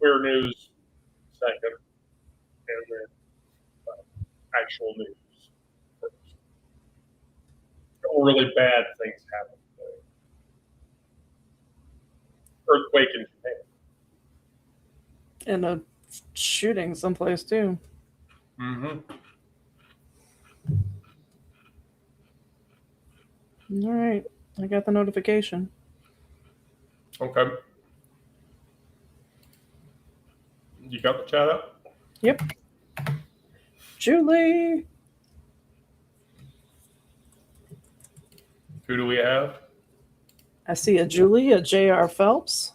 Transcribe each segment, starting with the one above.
queer news second, and then actual news first. Really bad things happen today. Earthquake in Japan. And a shooting someplace too. Mm-hmm. All right, I got the notification. Okay. You got the chat up? Yep. Julie. Who do we have? I see a Julie, a J.R. Phelps.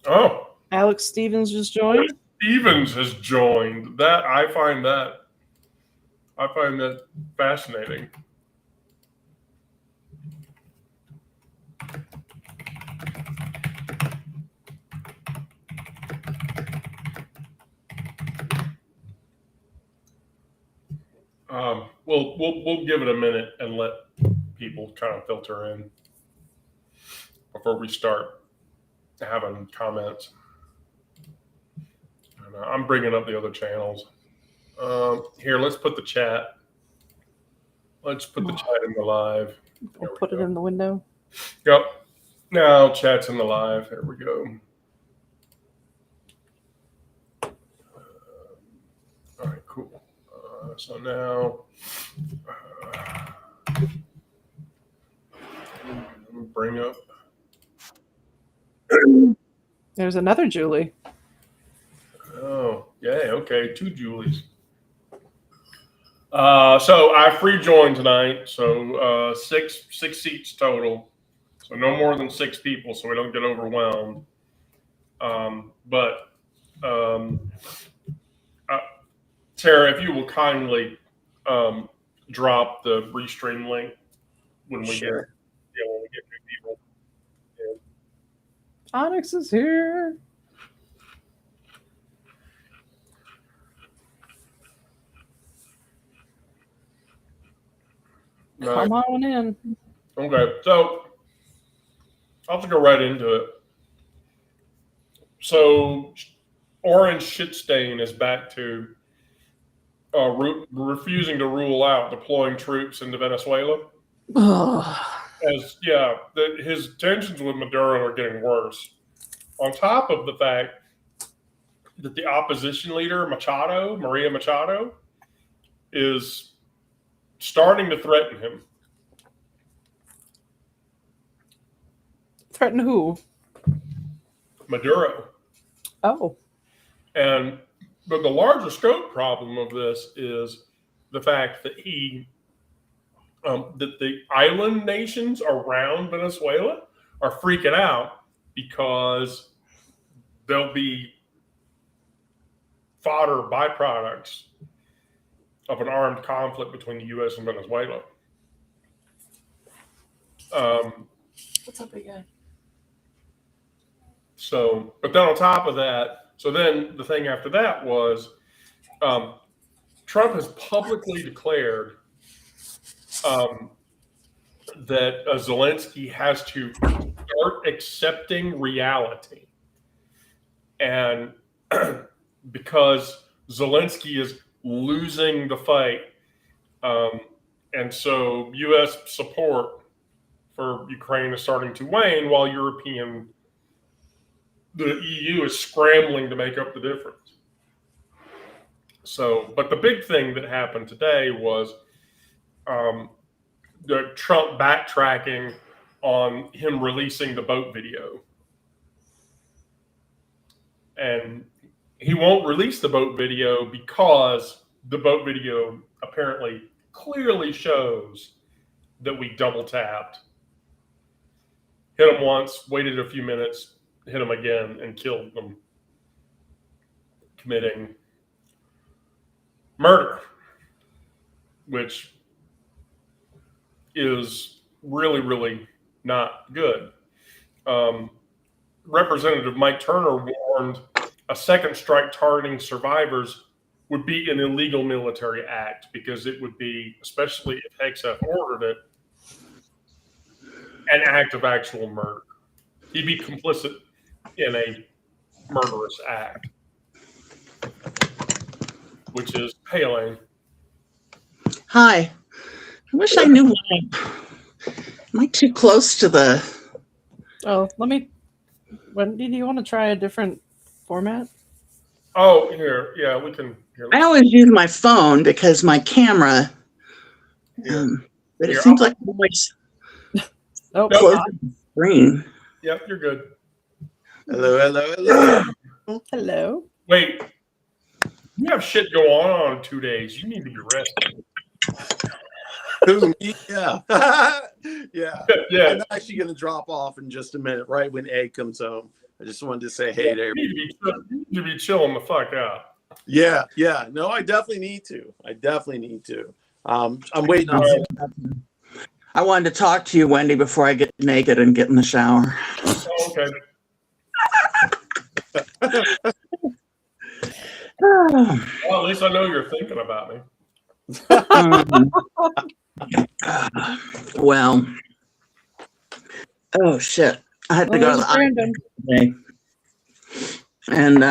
Oh, Alex Stevens just joined. Stevens has joined. That I find that fascinating. We'll give it a minute and let people kind of filter in before we start having comments. And, I'm bringing up the other channels. Here, let's put the chat. Let's put the chat in the live. We'll put it in the window. Yep. Now chat's in the live. There we go. All right, cool. So now, bring up. There's another Julie. Oh, yeah, okay, 2 Julies. So I free joined tonight, so 6 seats total. So no more than 6 people, so we don't get overwhelmed. Tara, if you will kindly drop the restream link when we get new people. Yeah. Onyx is here. Come on in. Okay, so I'll just go right into it. So Orange Shitstain is back to refusing to rule out deploying troops into Venezuela. His tensions with Maduro are getting worse. On top of the fact that the opposition leader, Maria Machado, is starting to threaten him. Threaten who? Maduro. Oh. But the larger scope problem of this is the fact that that the island nations around Venezuela are freaking out because there'll be fodder byproducts of an armed conflict between the U.S. and Venezuela. What's up, big guy? So, but then on top of that, so then the thing after that was Trump has publicly declared that Zelensky has to start accepting reality. And because Zelensky is losing the fight, and so U.S. support for Ukraine is starting to wane while the EU is scrambling to make up the difference. So, but the big thing that happened today was the Trump backtracking on him releasing the boat video. And he won't release the boat video because the boat video apparently clearly shows that we double tapped. Hit him once, waited a few minutes, hit him again, and killed them, committing murder, which is really, really not good. Representative Mike Turner warned a second strike targeting survivors would be an illegal military act because it would be, especially if Hegseth ordered it, an act of actual murder. He'd be complicit in a murderous act. which is hey Elaine. Hi. I wish I knew am I too close to the... Oh, Wendy, do you want to try a different format? Oh, here, yeah, we can. Here, I always use my phone because my camera, but it Here, seems like I'm always Oh, close to the screen. Yep, you're good. Hello. hello. Wait, you have shit go on 2 days. You need to be rested. Who, me? Yeah. Yeah. Yeah, I'm actually going to drop off in just a minute, right when Egg comes home. I just wanted to say hey there. you need to be chilling the fuck out. Yeah. No, I definitely need to. I'm waiting on some. I wanted to talk to you, Wendy, before I get naked and get in the shower. Oh, okay. Well, at least I know you're thinking about me. Well, oh shit! I had to go to the eye Brandon. today, and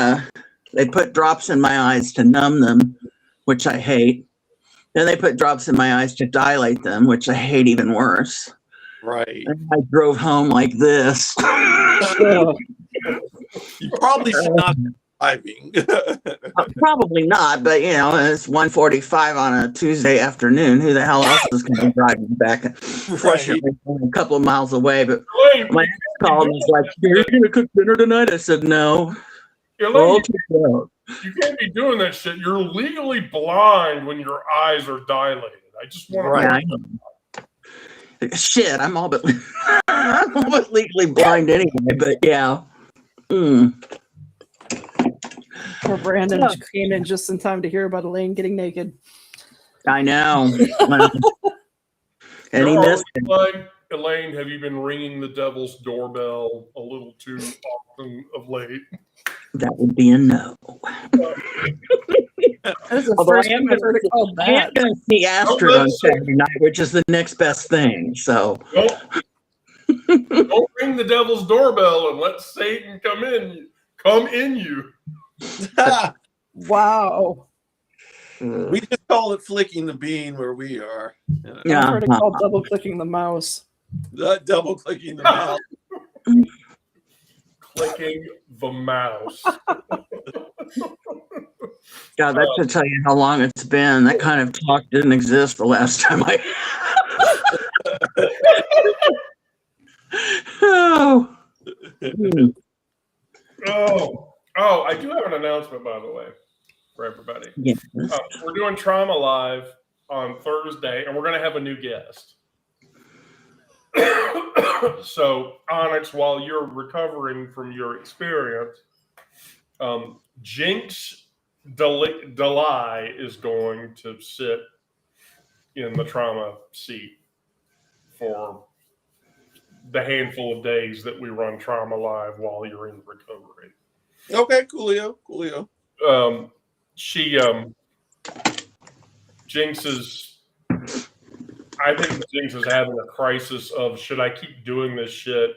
they put drops in my eyes to numb them, which I hate. Then they put drops in my eyes to dilate them, which I hate even worse. Right. And I drove home like this. You probably should not be driving. Probably not, but it's 1:45 on a Tuesday afternoon. Who the hell else is going to be driving back? Fortunately, a couple of miles away. But Elaine, my ex called and was like, "You're going to cook dinner tonight?" I said, "No." Elaine, you can't be doing that shit. You're legally blind when your eyes are dilated. I just want to. Right. Shit, I'm all but legally blind anyway. But yeah. Poor Brandon came in just in time to hear about Elaine getting naked. I know. And he missed it. Elaine, have you been ringing the devil's doorbell a little too often of late? That would be a no. That is the Although first I am time I've heard it called I am that. going to see Astrid on Saturday night, which is the next best thing. So Don't ring the devil's doorbell and let Satan come in you. Wow. We just call it flicking the bean where we are. I've heard it called double clicking the mouse. Double clicking the mouse. Clicking the mouse. God, that should tell you how long it's been. That kind of talk didn't exist the last time I. Oh. Oh, I do have an announcement, by the way, for everybody. Yes. We're doing Trauma Live on Thursday, and we're going to have a new guest. So, Onyx, while you're recovering from your experience, Jinx Delay is going to sit in the trauma seat for the handful of days that we run Trauma Live while you're in recovery. Okay, coolio. I think Jinx is having a crisis of, should I keep doing this shit?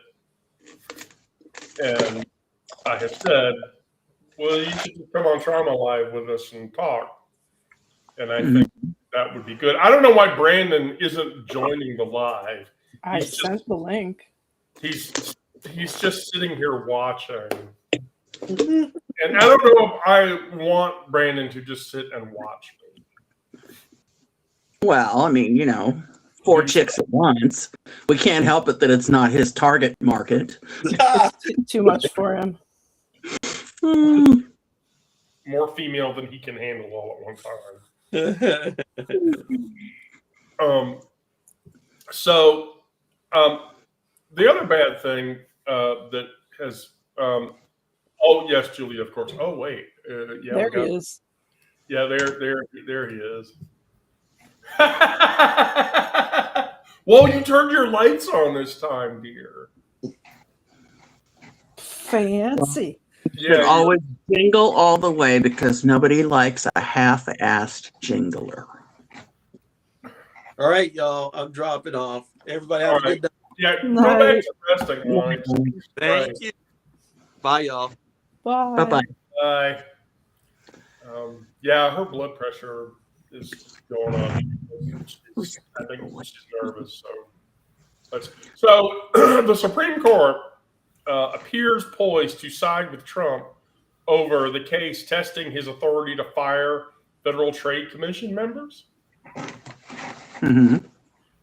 And I have said, well, you should just come on Trauma Live with us and talk. And I think that would be good. I don't know why Brandon isn't joining the live. I sent the link. He's just sitting here watching. And I don't know if I want Brandon to just sit and watch me. Well, I mean, 4 chicks at once. We can't help it that it's not his target market. Too much for him. More female than he can handle all at one time. So the other bad thing that has oh yes, Julia, of course. Oh wait, yeah, there he is. Yeah, there he is. Well, you turned your lights on this time, dear. Fancy. Yeah, always jingle all the way because nobody likes a half-assed jingler. All right, y'all. I'm dropping off. Everybody have a good day. Yeah, go back to resting, Alex. Thank you. Bye, y'all. Bye. Bye-bye. Bye. Yeah, her blood pressure is going up. I think she's nervous. So the Supreme Court appears poised to side with Trump over the case testing his authority to fire Federal Trade Commission members,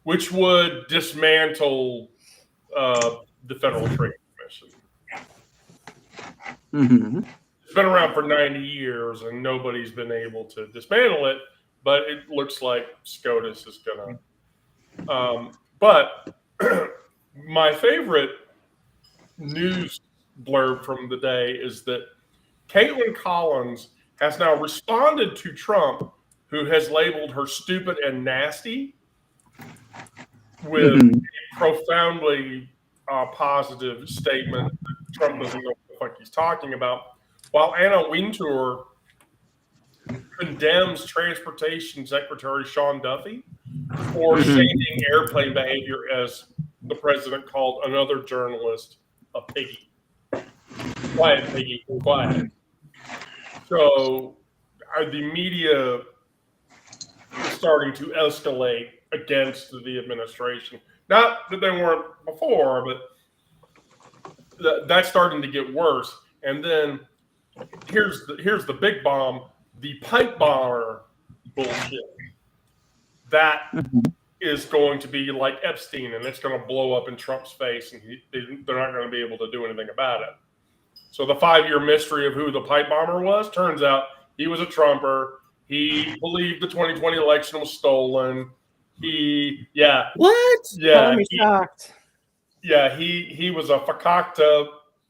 which would dismantle the Federal Trade Commission. It's been around for 90 years and nobody's been able to dismantle it, but it looks like SCOTUS is going to. But my favorite news blurb from the day is that Caitlin Collins has now responded to Trump, who has labeled her stupid and nasty, with a profoundly positive statement that Trump doesn't know what the fuck he's talking about. While Anna Wintour condemns Transportation Secretary Sean Duffy for shading airplane behavior, as the president called another journalist a piggy. Quiet, piggy, quiet. So the media is starting to escalate against the administration. Not that they weren't before, but that's starting to get worse. And then here's the big bomb: the pipe bomber bullshit. That is going to be like Epstein, and it's going to blow up in Trump's face, and they're not going to be able to do anything about it. So the 5-year mystery of who the pipe bomber was, turns out he was a Trumper. He believed the 2020 election was stolen. What? I'm shocked. Yeah, he was a fakakta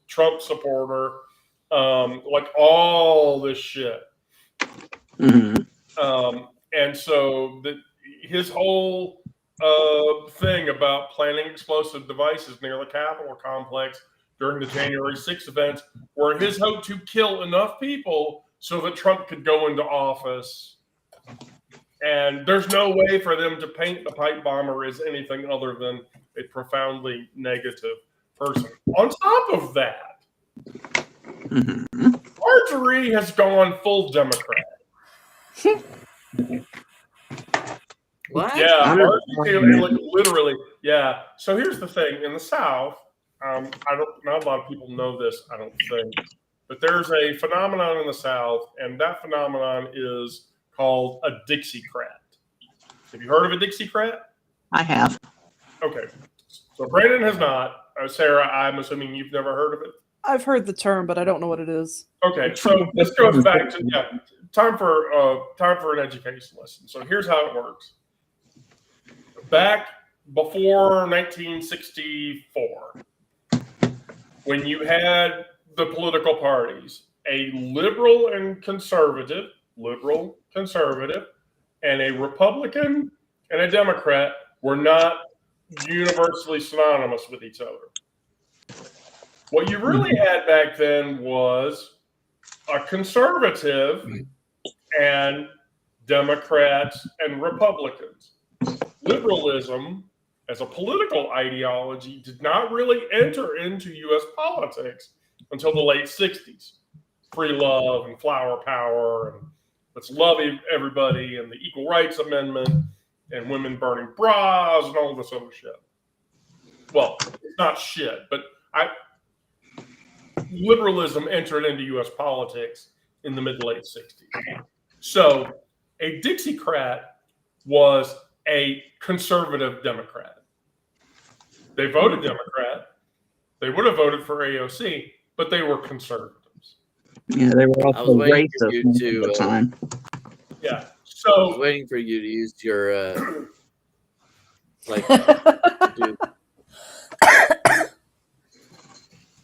Trump supporter, like all this shit. And so his whole thing about planting explosive devices near the Capitol complex during the January 6th events were his hope to kill enough people so that Trump could go into office. And there's no way for them to paint the pipe bomber as anything other than a profoundly negative person. On top of that, Marjorie has gone full Democrat. What? Yeah, Marjorie, literally. Yeah. So here's the thing: in the South, not a lot of people know this, I don't think, but there's a phenomenon in the South, and that phenomenon is called a Dixiecrat. Have you heard of a Dixiecrat? I have. Okay. So Brandon has not. Sarah, I'm assuming you've never heard of it. I've heard the term, but I don't know what it is. Okay, so this goes back to time for an education lesson. So here's how it works. Back before 1964, when you had the political parties, a liberal, conservative, and a Republican and a Democrat were not universally synonymous with each other. What you really had back then was a conservative and Democrats and Republicans. Liberalism as a political ideology did not really enter into U.S. politics until the late 60s. Free love and flower power and let's love everybody and the Equal Rights Amendment and women burning bras and all this other shit. Well, it's not shit, but liberalism entered into U.S. politics in the mid-late 60s. So a Dixiecrat was a conservative Democrat. They voted Democrat. They would have voted for AOC, but they were conservatives. Yeah, they were also racist at the time. Yeah. I So was waiting for you to use your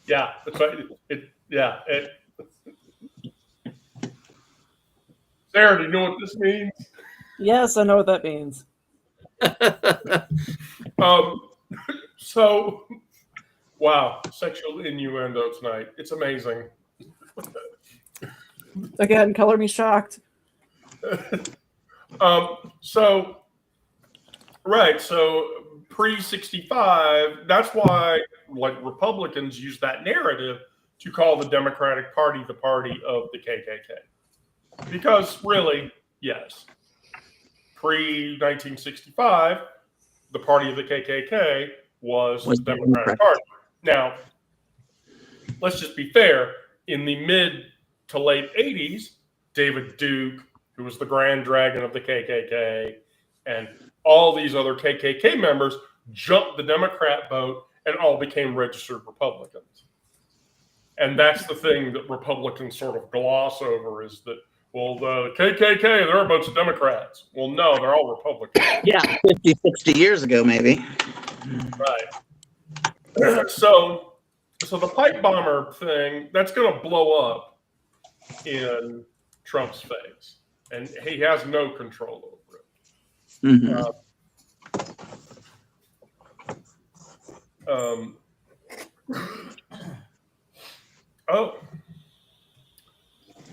yeah, that's right. Sarah, do you know what this means? Yes, I know what that means. So, wow, sexual innuendo tonight. It's amazing. Again, color me shocked. So pre-65, that's why like Republicans use that narrative to call the Democratic Party the party of the KKK. Because really, yes, pre-1965, the party of the KKK was the Democratic Party. Now, let's just be fair. In the mid to late 80s, David Duke, who was the Grand Dragon of the KKK, and all these other KKK members jumped the Democrat vote and all became registered Republicans. And that's the thing that Republicans sort of gloss over is that, well, the KKK, they're a bunch of Democrats. Well, no, they're all Republicans. Yeah, 50, 60 years ago, maybe. Right. So the pipe bomber thing, that's going to blow up in Trump's face. And he has no control over it. Mm-hmm. Oh,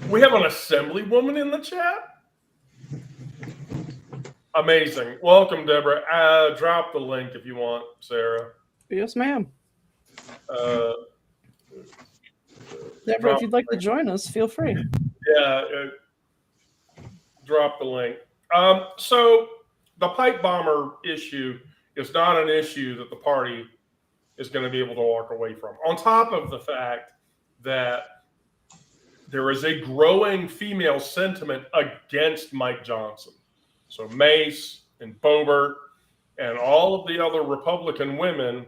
we have an assemblywoman in the chat. Amazing. Welcome, Deborah. Drop the link if you want, Sarah. Yes, ma'am. Drop Deborah, if you'd like the to join us, feel free. Yeah, drop the link. So the pipe bomber issue is not an issue that the party is going to be able to walk away from. On top of the fact that there is a growing female sentiment against Mike Johnson. So Mace and Boebert and all of the other Republican women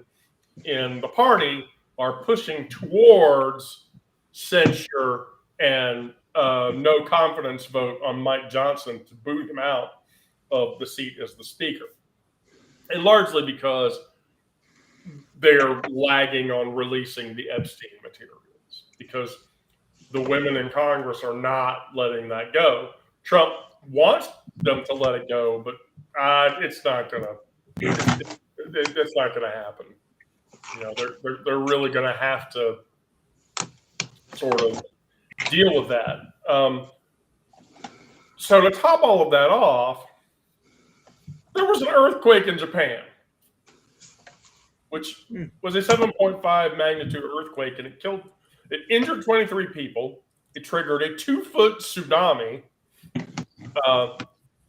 in the party are pushing towards censure and no confidence vote on Mike Johnson to boot him out of the seat as the speaker. And largely because they're lagging on releasing the Epstein materials because the women in Congress are not letting that go. Trump wants them to let it go, but it's not gonna happen. You know, they're really gonna have to sort of deal with that. So to top all of that off, there was an earthquake in Japan, which was a 7.5 magnitude earthquake, and it injured 23 people. It triggered a 2-foot tsunami,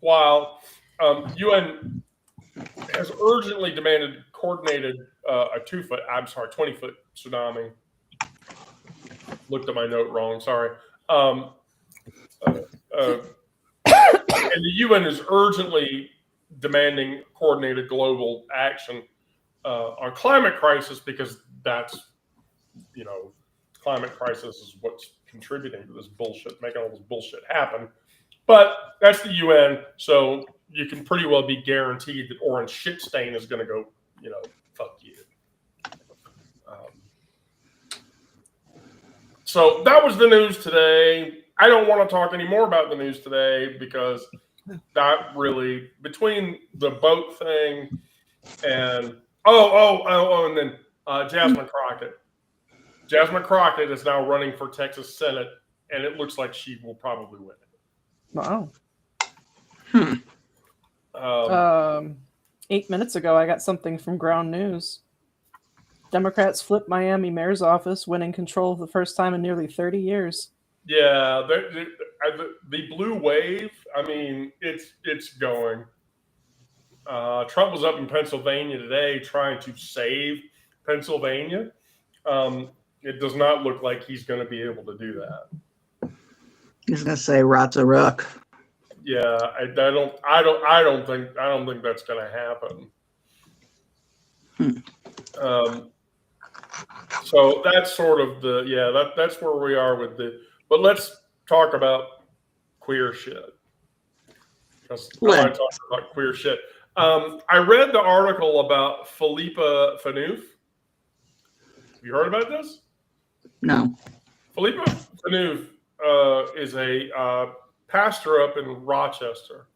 while UN has urgently demanded coordinated 20-foot tsunami. Looked at my note wrong. Sorry. And the UN is urgently demanding coordinated global action on climate crisis because that's, climate crisis is what's contributing to this bullshit, making all this bullshit happen. But that's the UN, so you can pretty well be guaranteed that orange shit stain is going to go, fuck you. So that was the news today. I don't want to talk any more about the news today because that really, between the boat thing and and then Jasmine Crockett. Jasmine Crockett is now running for Texas Senate, and it looks like she will probably win it. Wow. 8 minutes ago, I got something from Ground News. Democrats flip Miami mayor's office, winning control for the first time in nearly 30 years. Yeah, the blue wave, I mean, it's going. Trump was up in Pennsylvania today trying to save Pennsylvania. It does not look like he's going to be able to do that. He's going to say "Rats a ruck." Yeah, I don't think that's going to happen. So that's sort of that's where we are with but let's talk about queer shit. Because I want to talk about queer shit. I read the article about Philippa Phaneuf. Have you heard about this? No. Philippa Phaneuf is a pastor up in Rochester.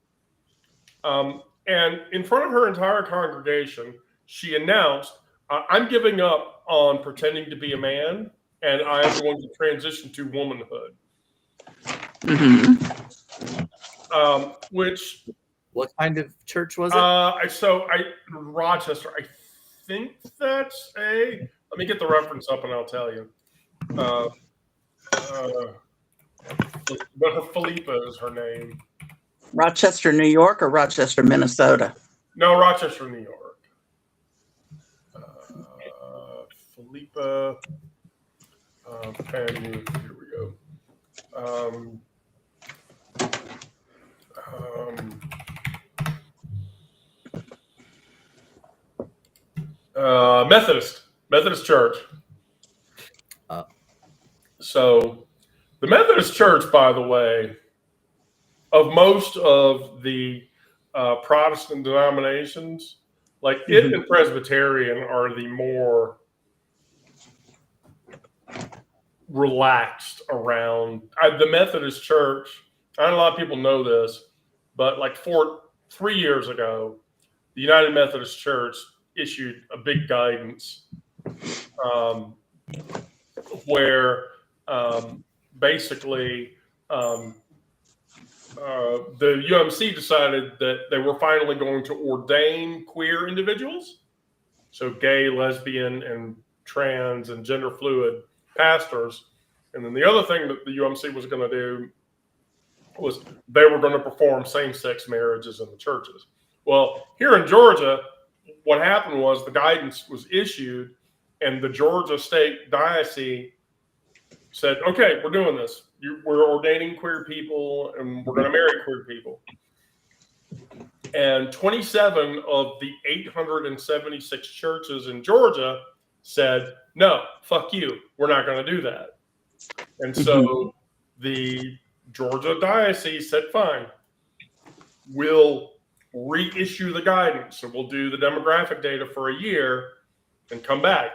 And in front of her entire congregation, she announced, I'm giving up on pretending to be a man, and I am going to transition to womanhood. Mm-hmm. Which... What kind of church was it? Rochester, I think that's let me get the reference up and I'll tell you. Philippa is her name. Rochester, New York, or Rochester, Minnesota? No, Rochester, New York. Philippa. Here we go. Methodist Church. So the Methodist Church, by the way, of most of the Protestant denominations, like it and Presbyterian are the more relaxed around the Methodist Church. I know a lot of people know this, but like 3 years ago, the United Methodist Church issued a big guidance where basically the UMC decided that they were finally going to ordain queer individuals, so gay, lesbian, and trans and gender fluid pastors. And then the other thing that the UMC was going to do was they were going to perform same-sex marriages in the churches. Well, here in Georgia, what happened was the guidance was issued, and the Georgia State Diocese said, okay, we're doing this. We're ordaining queer people, and we're going to marry queer people. And 27 of the 876 churches in Georgia said, no, fuck you. We're not going to do that. And so the Georgia Diocese said, fine, we'll reissue the guidance. So we'll do the demographic data for a year and come back.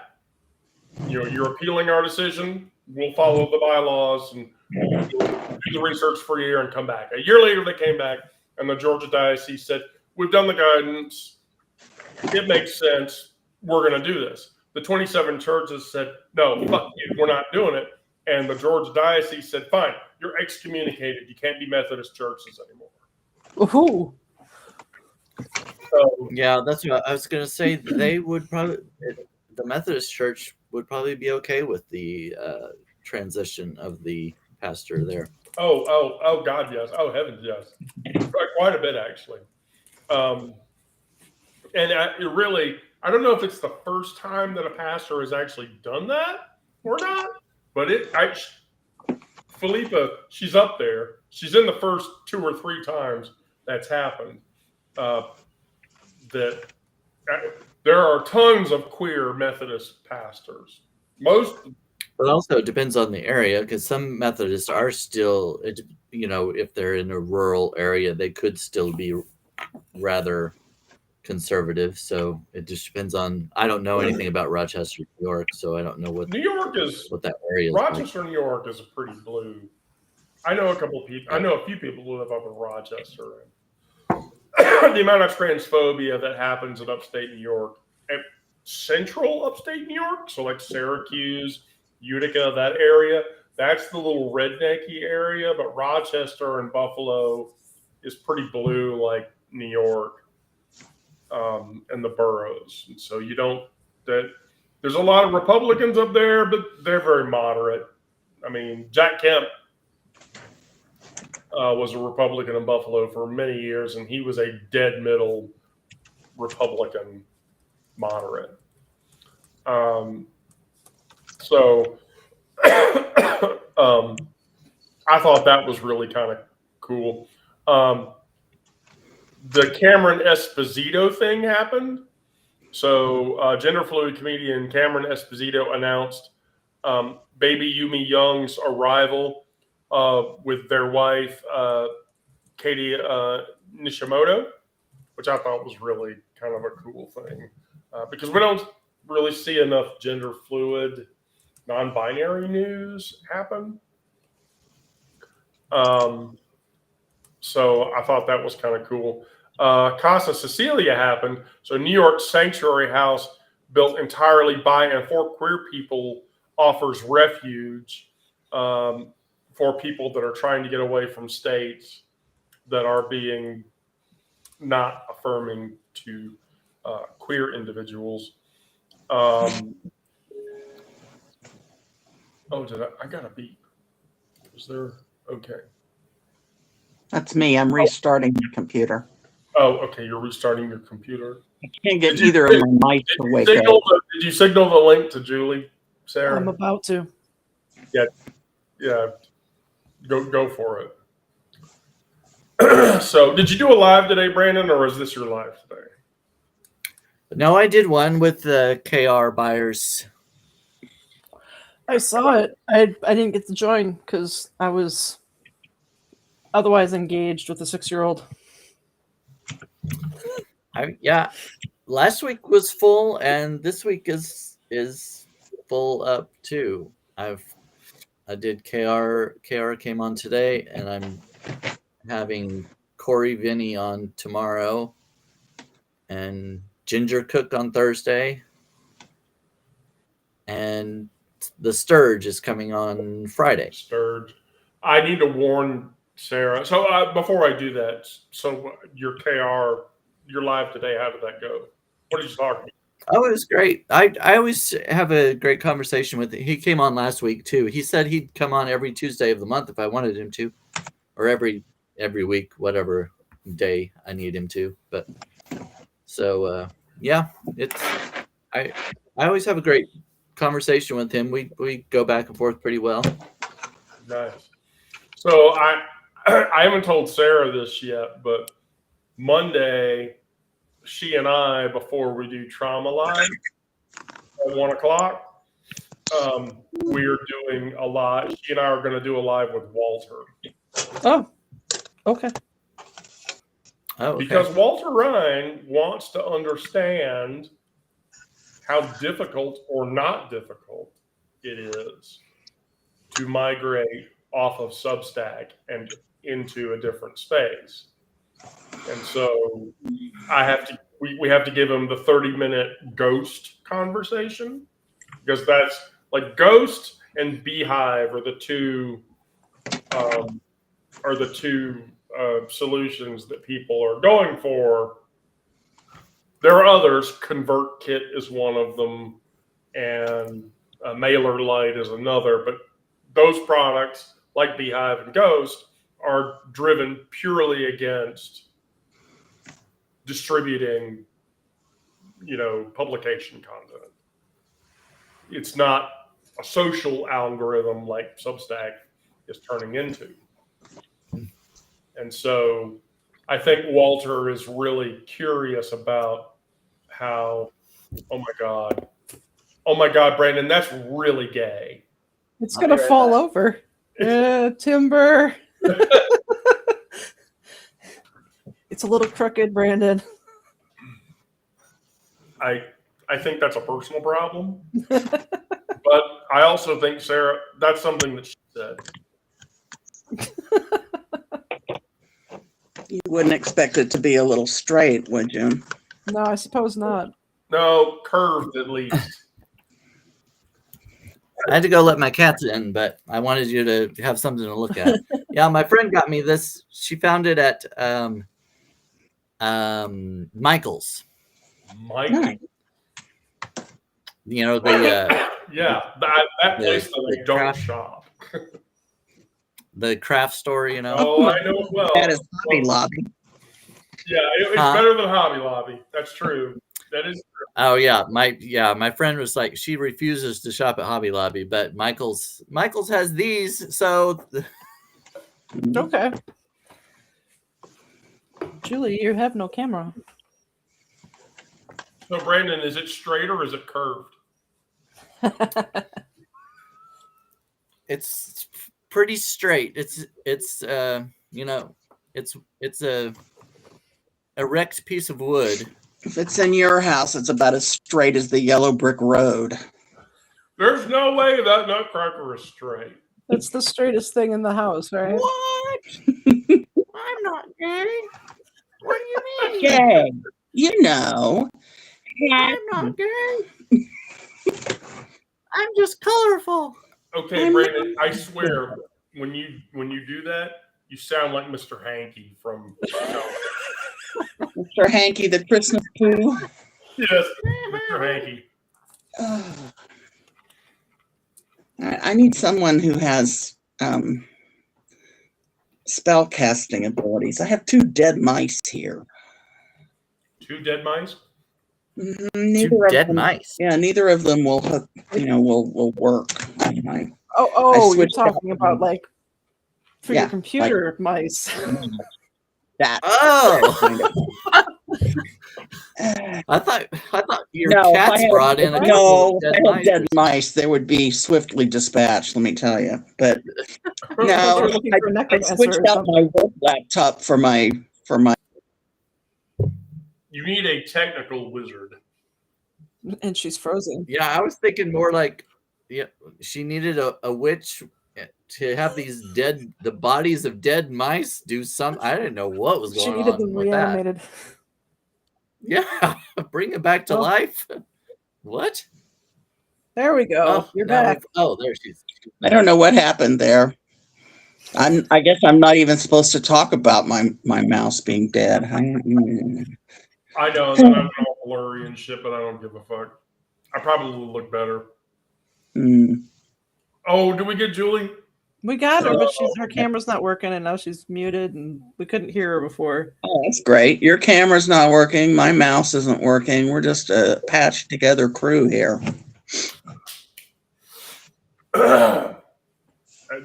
You're appealing our decision. We'll follow the bylaws and do the research for a year and come back. A year later, they came back, and the Georgia Diocese said, we've done the guidance. It makes sense. We're going to do this. The 27 churches said, no, fuck you. We're not doing it. And the Georgia Diocese said, fine, you're excommunicated. You can't be Methodist churches anymore. Ooh. So, yeah, that's what I was going to say. They would probably, the Methodist Church would probably be okay with the transition of the pastor there. Oh, God, yes. Oh, heavens, yes. Quite a bit, actually. And I don't know if it's the first time that a pastor has actually done that or not, but Philippa, she's up there. She's in the first 2 or 3 times that's happened. That there are tons of queer Methodist pastors. But also it depends on the area, because some Methodists are still, if they're in a rural area, they could still be rather conservative. So it just depends on. I don't know anything about Rochester, New York, so I don't know what New York is. What that area is. Rochester, New York is pretty blue. I know a couple of people. I know a few people who live up in Rochester. The amount of transphobia that happens in upstate New York, central upstate New York, so like Syracuse, Utica, that area, that's the little rednecky area. But Rochester and Buffalo is pretty blue, like New York, and the boroughs. And so there's a lot of Republicans up there, but they're very moderate. I mean, Jack Kemp was a Republican in Buffalo for many years, and he was a dead middle Republican moderate. So I thought that was really kind of cool. The Cameron Esposito thing happened. So gender fluid comedian Cameron Esposito announced baby Yumi Young's arrival with their wife, Katie Nishimoto, which I thought was really kind of a cool thing because we don't really see enough gender fluid, non-binary news happen. So I thought that was kind of cool. Casa Cecilia happened. So New York Sanctuary House, built entirely by and for queer people, offers refuge for people that are trying to get away from states that are being not affirming to queer individuals. I got a beep. Was there? Okay. That's me. I'm restarting the computer. Oh, okay. You're restarting your computer. I can't get Did you- either of my mice to wake up. Did you signal the link to Julie, Sarah? I'm about to. Yeah. Go for it. So, did you do a live today, Brandon, or is this your live today? No, I did one with the KR buyers. I saw it. I didn't get to join because I was otherwise engaged with a 6-year-old. Last week was full, and this week is full up too. I did KR came on today, and I'm having Corey Vinny on tomorrow, and Ginger cooked on Thursday, and the Sturge is coming on Friday. Sturge. I need to warn Sarah. So before I do that, so your live today, how did that go? What did you talk about? Oh, it was great. I always have a great conversation with him. He came on last week too. He said he'd come on every Tuesday of the month if I wanted him to, or every week, whatever day I need him to. But so yeah, I always have a great conversation with him. We go back and forth pretty well. Nice. So I haven't told Sarah this yet, but Monday, she and I, before we do Trauma Live at 1:00, we're doing a live. She and I are going to do a live with Walter. Oh, okay. Oh, okay. Because Walter Ryan wants to understand how difficult or not difficult it is to migrate off of Substack and into a different space. And so we have to give him the 30-minute Ghost conversation, because that's like Ghost and Beehive are the two solutions that people are going for. There are others. ConvertKit is one of them, and MailerLite is another. But those products, like Beehive and Ghost, are driven purely against distributing, publication content. It's not a social algorithm like Substack is turning into. And so I think Walter is really curious about how, oh my God, Brandon, that's really gay. It's going to fall over. Timber. It's a little crooked, Brandon. I think that's a personal problem. But I also think, Sarah, that's something that she said. You wouldn't expect it to be a little straight, would you? No, I suppose not. No, curved at least. I had to go let my cats in, but I wanted you to have something to look at. Yeah, my friend got me this. She found it at Michael's. Mike. You know, the that place that I don't craft shop. The craft store, you know. Oh, I know it well. That is Hobby Lobby. Yeah, it's better than Hobby Lobby. That's true. That is true. Oh yeah, my friend was like, she refuses to shop at Hobby Lobby, but Michael's has these, so Okay. Julie, you have no camera. So, Brandon, is it straight or is it curved? it's pretty straight. It's a erect piece of wood. If it's in your house, it's about as straight as the yellow brick road. There's no way that nutcracker is straight. That's the straightest thing in the house, right? What? I'm not gay. What do you mean? Gay. You know. I'm not gay. I'm just colorful. Okay, Brandon, I swear, when you do that, you sound like Mr. Hanky from. Mr. Hanky, the Christmas poo. Yes, Mr. Hanky. I need someone who has spell casting abilities. I have 2 dead mice here. 2 dead mice? Neither Two of dead them, mice. yeah, neither of them will hook, will work. I Oh, you're switched out talking about like for Yeah, your computer mice. that Oh, kind of. I thought your No, if cats I had- brought in a couple No, of if dead I mice. had dead mice, they would be swiftly dispatched. Let me tell you. But You're no, looking for I necromancer switched or out something. my work laptop for my. You need a technical wizard. And she's frozen. Yeah, I was thinking more like, yeah, she needed a witch to have the bodies of dead mice do some. I didn't know what was She going needed on them with that. reanimated. Yeah, bring it back to Oh. life. What? There we go. You're now back. there she is. I don't know what happened there. I guess I'm not even supposed to talk about my mouse being dead. I know, and then I'm all blurry and shit, but I don't give a fuck. I probably will look better. Oh, did we get Julie? We got her, but her camera's not working, and now she's muted, and we couldn't hear her before. Oh, that's great. Your camera's not working. My mouse isn't working. We're just a patched together crew here.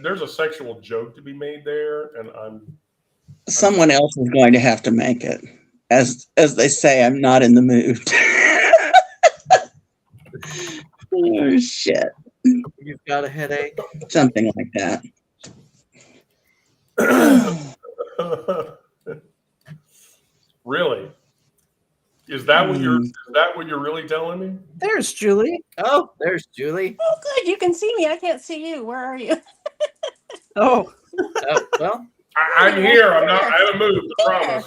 There's a sexual joke to be made there, and Someone else is going to have to make it. As they say, I'm not in the mood. Oh, shit. You've got a headache. Something like that. Really? Is that what you're really telling me? There's Julie. Oh, there's Julie. Oh, good. You can see me. I can't see you. Where are you? Oh, Oh, well, I'm here. I haven't moved. I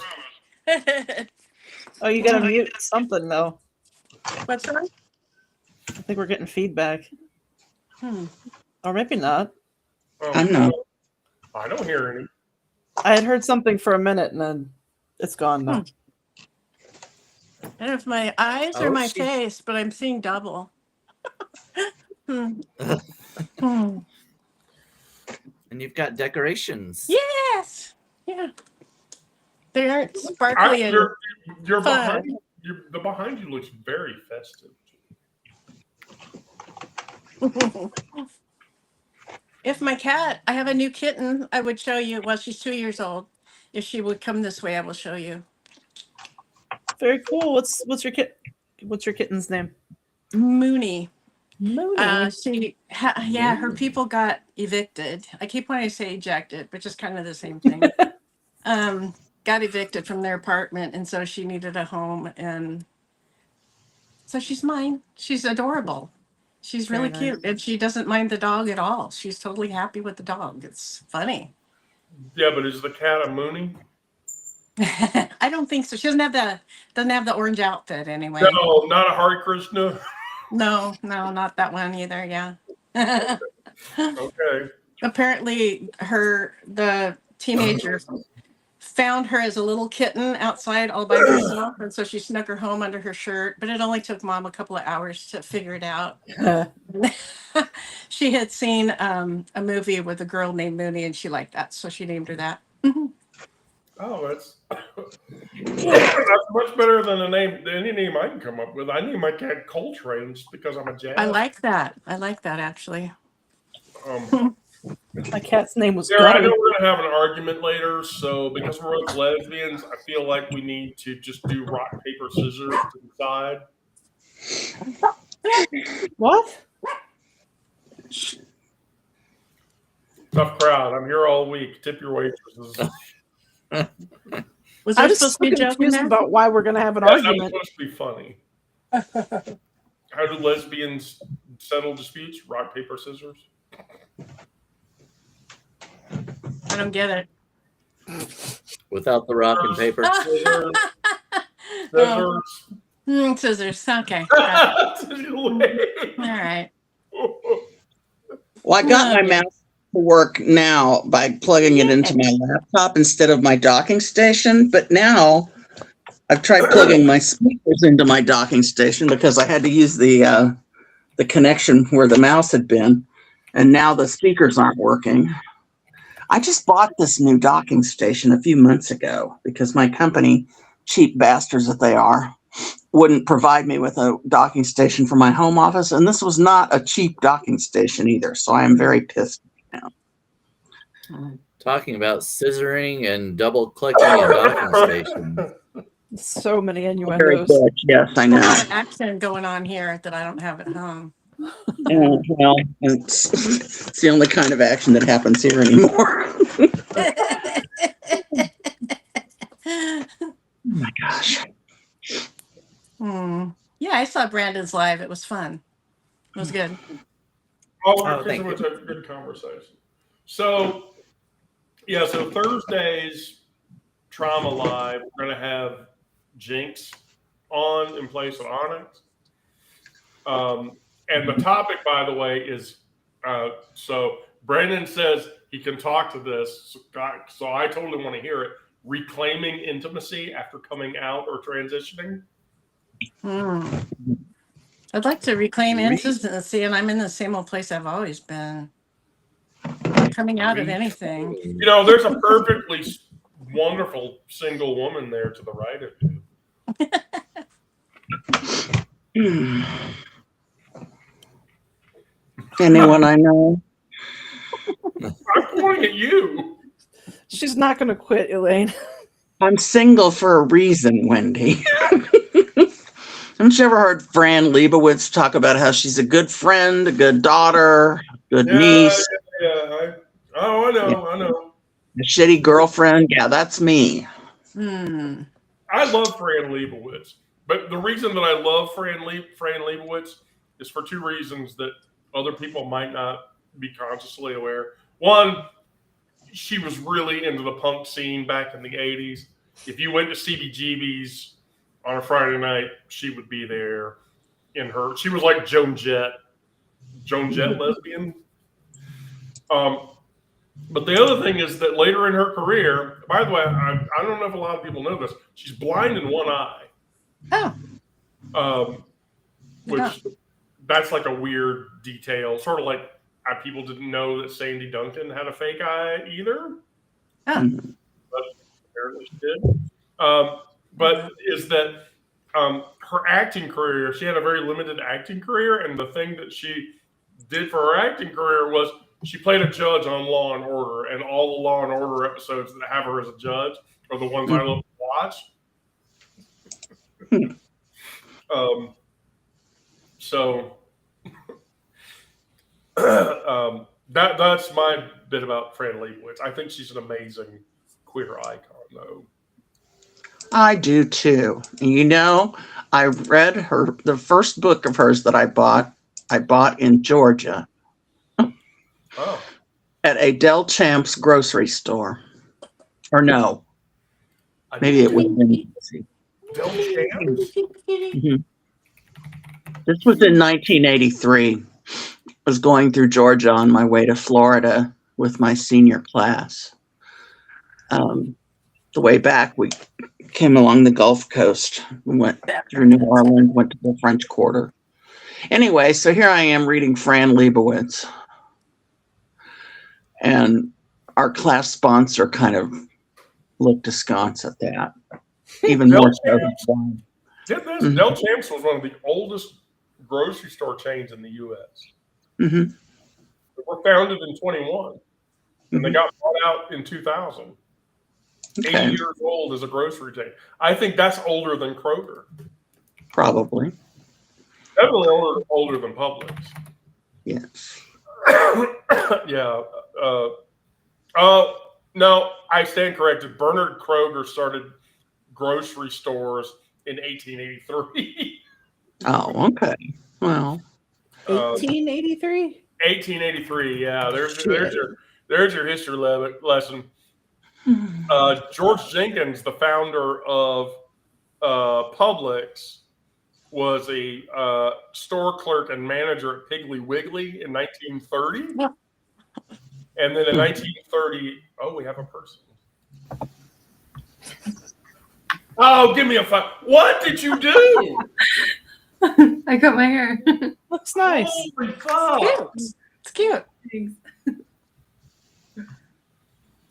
promise. oh, you gotta mute something though. What's wrong? I think we're getting feedback, Hmm. or maybe not. Oh, I'm not. I don't hear any. I had heard something for a minute, and then it's gone now. I don't know if my eyes or Oh, my she- face, but I'm seeing double. Hmm. Hmm. and you've got decorations. Yes. Yeah. They aren't sparkly and You're fun. behind. The behind you looks very festive. If my cat, I have a new kitten, I would show you. Well, she's 2 years old. If she would come this way, I will show you. Very cool. What's your kitten's name? Mooney. Mooney. Her people got evicted. I keep wanting to say ejected, but just kind of the same thing. Got evicted from their apartment, and so she needed a home, and so she's mine. She's adorable. She's really Very nice. cute, and she doesn't mind the dog at all. She's totally happy with the dog. It's funny. Yeah, but is the cat a Mooney? I don't think so. She doesn't have the orange outfit anyway. No, not a Hare Krishna. No, not that one either. Yeah. Okay. Apparently, the teenager found her as a little kitten outside all by herself, and so she snuck her home under her shirt. But it only took Mom a couple of hours to figure it out. She had seen a movie with a girl named Mooney, and she liked that, so she named her that. Oh, that's much better than any name I can come up with. I named my cat Coltrane just because I'm a jazz. I like that actually. My cat's name was Sarah, I Gunny. know we're gonna have an argument later, so because we're both lesbians, I feel like we need to just do rock, paper, scissors to decide. What? Tough crowd. I'm here all week. Tip your waitresses. Was I'm there just supposed so to be a joke in confused there? about why we're gonna have an That was argument. supposed to be funny. How do lesbians settle disputes? Rock, paper, scissors. I don't get it. Without the rock and paper. Scissors. Oh. Scissors. Scissors. Okay. Got it. All Scissors. right. Well, I got my mouse to work now by plugging it into my laptop instead of my docking station. But now I've tried plugging my speakers into my docking station because I had to use the connection where the mouse had been, and now the speakers aren't working. I just bought this new docking station a few months ago because my company, cheap bastards that they are, wouldn't provide me with a docking station for my home office. And this was not a cheap docking station either. So I am very pissed now. Talking about scissoring and double clicking and docking stations. So many Very innuendos. good. Yes, I A know. lot of action going on here that I don't have at home. Well, it's the only kind of action that happens here anymore. Oh my gosh. Yeah, I saw Brandon's live. It was fun. It was good. It was a good conversation. So, yeah, so Thursday's Trauma Live, we're going to have Jinx on in place of Onyx. And the topic, by the way, is so Brandon says he can talk to this. So I totally want to hear it. Reclaiming intimacy after coming out or transitioning. I'd like to reclaim intimacy, and I'm in the same old place I've always been. Coming out of anything. You know, there's a perfectly wonderful single woman there to the right of you. Anyone I know? I'm pointing at you. She's not going to quit, Elaine. I'm single for a reason, Wendy. Haven't you ever heard Fran Lebowitz talk about how she's a good friend, a good daughter, a good niece? Yeah. I know. A shitty girlfriend? Yeah, that's me. I love Fran Lebowitz. But the reason that I love Fran Lebowitz is for two reasons that other people might not be consciously aware. One, she was really into the punk scene back in the 80s. If you went to CBGB's on a Friday night, she would be there she was like Joan Jett lesbian. But the other thing is that later in her career, by the way, I don't know if a lot of people know this, she's blind in one eye. Which that's like a weird detail, sort of like people didn't know that Sandy Duncan had a fake eye either. But apparently she did. But is that her acting career, she had a very limited acting career, and the thing that she did for her acting career was she played a judge on Law and Order, and all the Law and Order episodes that have her as a judge are the ones I love to watch. So that's my bit about Fran Lebowitz. I think she's an amazing queer icon, though. I do too. And you know, I read the first book of hers that I bought in Georgia. Oh. At a Del Champs grocery store. Or no. Maybe it was in Del Champs? Mm-hmm. This was in 1983. I was going through Georgia on my way to Florida with my senior class. The way back, we came along the Gulf Coast, went through New Orleans, went to the French Quarter. Anyway, so here I am reading Fran Lebowitz. And our class sponsor kind of looked askance at that. Even more so. Del Champs was one of the oldest grocery store chains in the U.S. Mm-hmm. They were founded in 21, and they got bought out in 2000. Okay. 80 years old as a grocery chain. I think that's older than Kroger. Probably. Definitely older than Publix. Yes. Yeah. No, I stand corrected. Bernard Kroger started grocery stores in 1883. Oh, okay. Well. 1883? 1883, yeah. There's your history lesson. George Jenkins, the founder of Publix, was a store clerk and manager at Piggly Wiggly in 1930. Yeah. And then in 1930, we have a person. Oh, give me a five. What did you do? I cut my hair. Looks nice. Oh my God. It's cute. Thanks.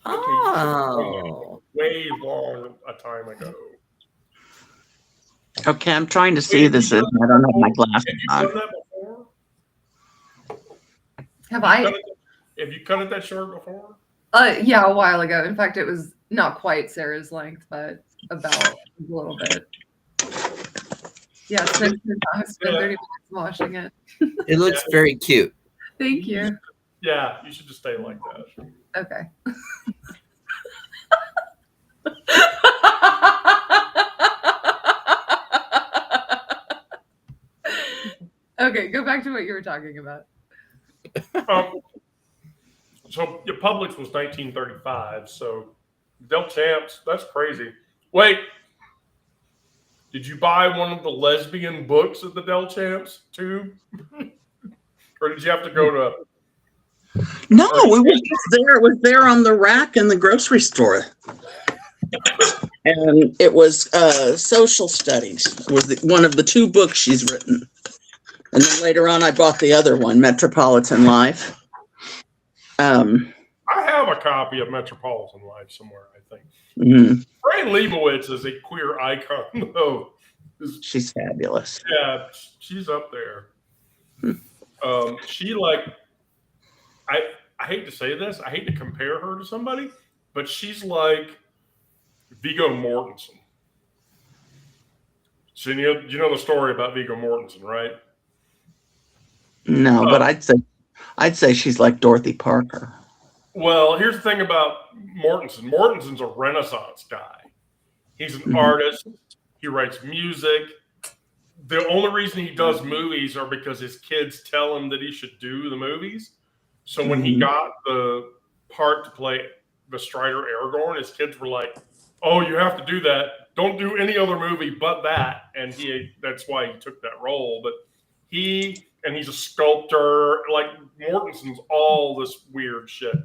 Oh. Way long a time ago. Okay, I'm trying to see this. I don't have my glasses Have you on. done that before? Have I? Have you cut it that short before? Yeah, a while ago. In fact, it was not quite Sarah's length, but about a little bit. Yeah, it's been 30 minutes washing it. It looks very cute. Thank you. Yeah, you should just stay like that. Okay. Okay, go back to what you were talking about. So your Publix was 1935. So Del Champs, that's crazy. Wait, did you buy one of the lesbian books at the Del Champs too, or did you have to go to? No, it was just there. It was there on the rack in the grocery store. And it was social studies was one of the 2 books she's written. And then later on, I bought the other one, Metropolitan Life. I have a copy of Metropolitan Life somewhere, I think. Mm-hmm. Fran Lebowitz is a queer icon, though. She's fabulous. Yeah, she's up there. She I hate to say this, I hate to compare her to somebody, but she's like Viggo Mortensen. So you know the story about Viggo Mortensen, right? No, but I'd say she's like Dorothy Parker. Well, here's the thing about Mortensen. Mortensen's a Renaissance guy. He's an artist. He writes music. The only reason he does movies are because his kids tell him that he should do the movies. So when he got the part to play the Strider Aragorn, his kids were like, "Oh, you have to do that. Don't do any other movie but that." And that's why he took that role. But he's a sculptor. Like Mortensen's all this weird shit.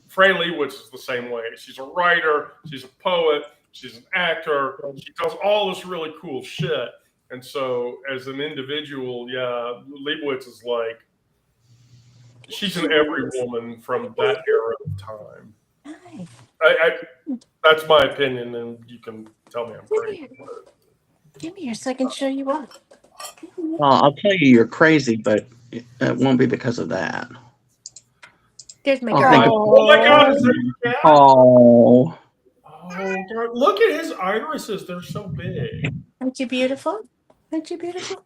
Fran Lebowitz is the same way. She's a writer. She's a poet. She's an actor. She does all this really cool shit. And so, as an individual, yeah, Lebowitz is like, she's an every woman from that era of time. That's my opinion, and you can tell me I'm crazy. Give me here so I can show you up. Well, I'll tell you you're crazy, but it won't be because of that. There's my Oh, girl. thank you. Oh my God! Is that your cat? Oh, Oh God! Look at his irises; they're so big. Aren't you beautiful? Aren't you beautiful?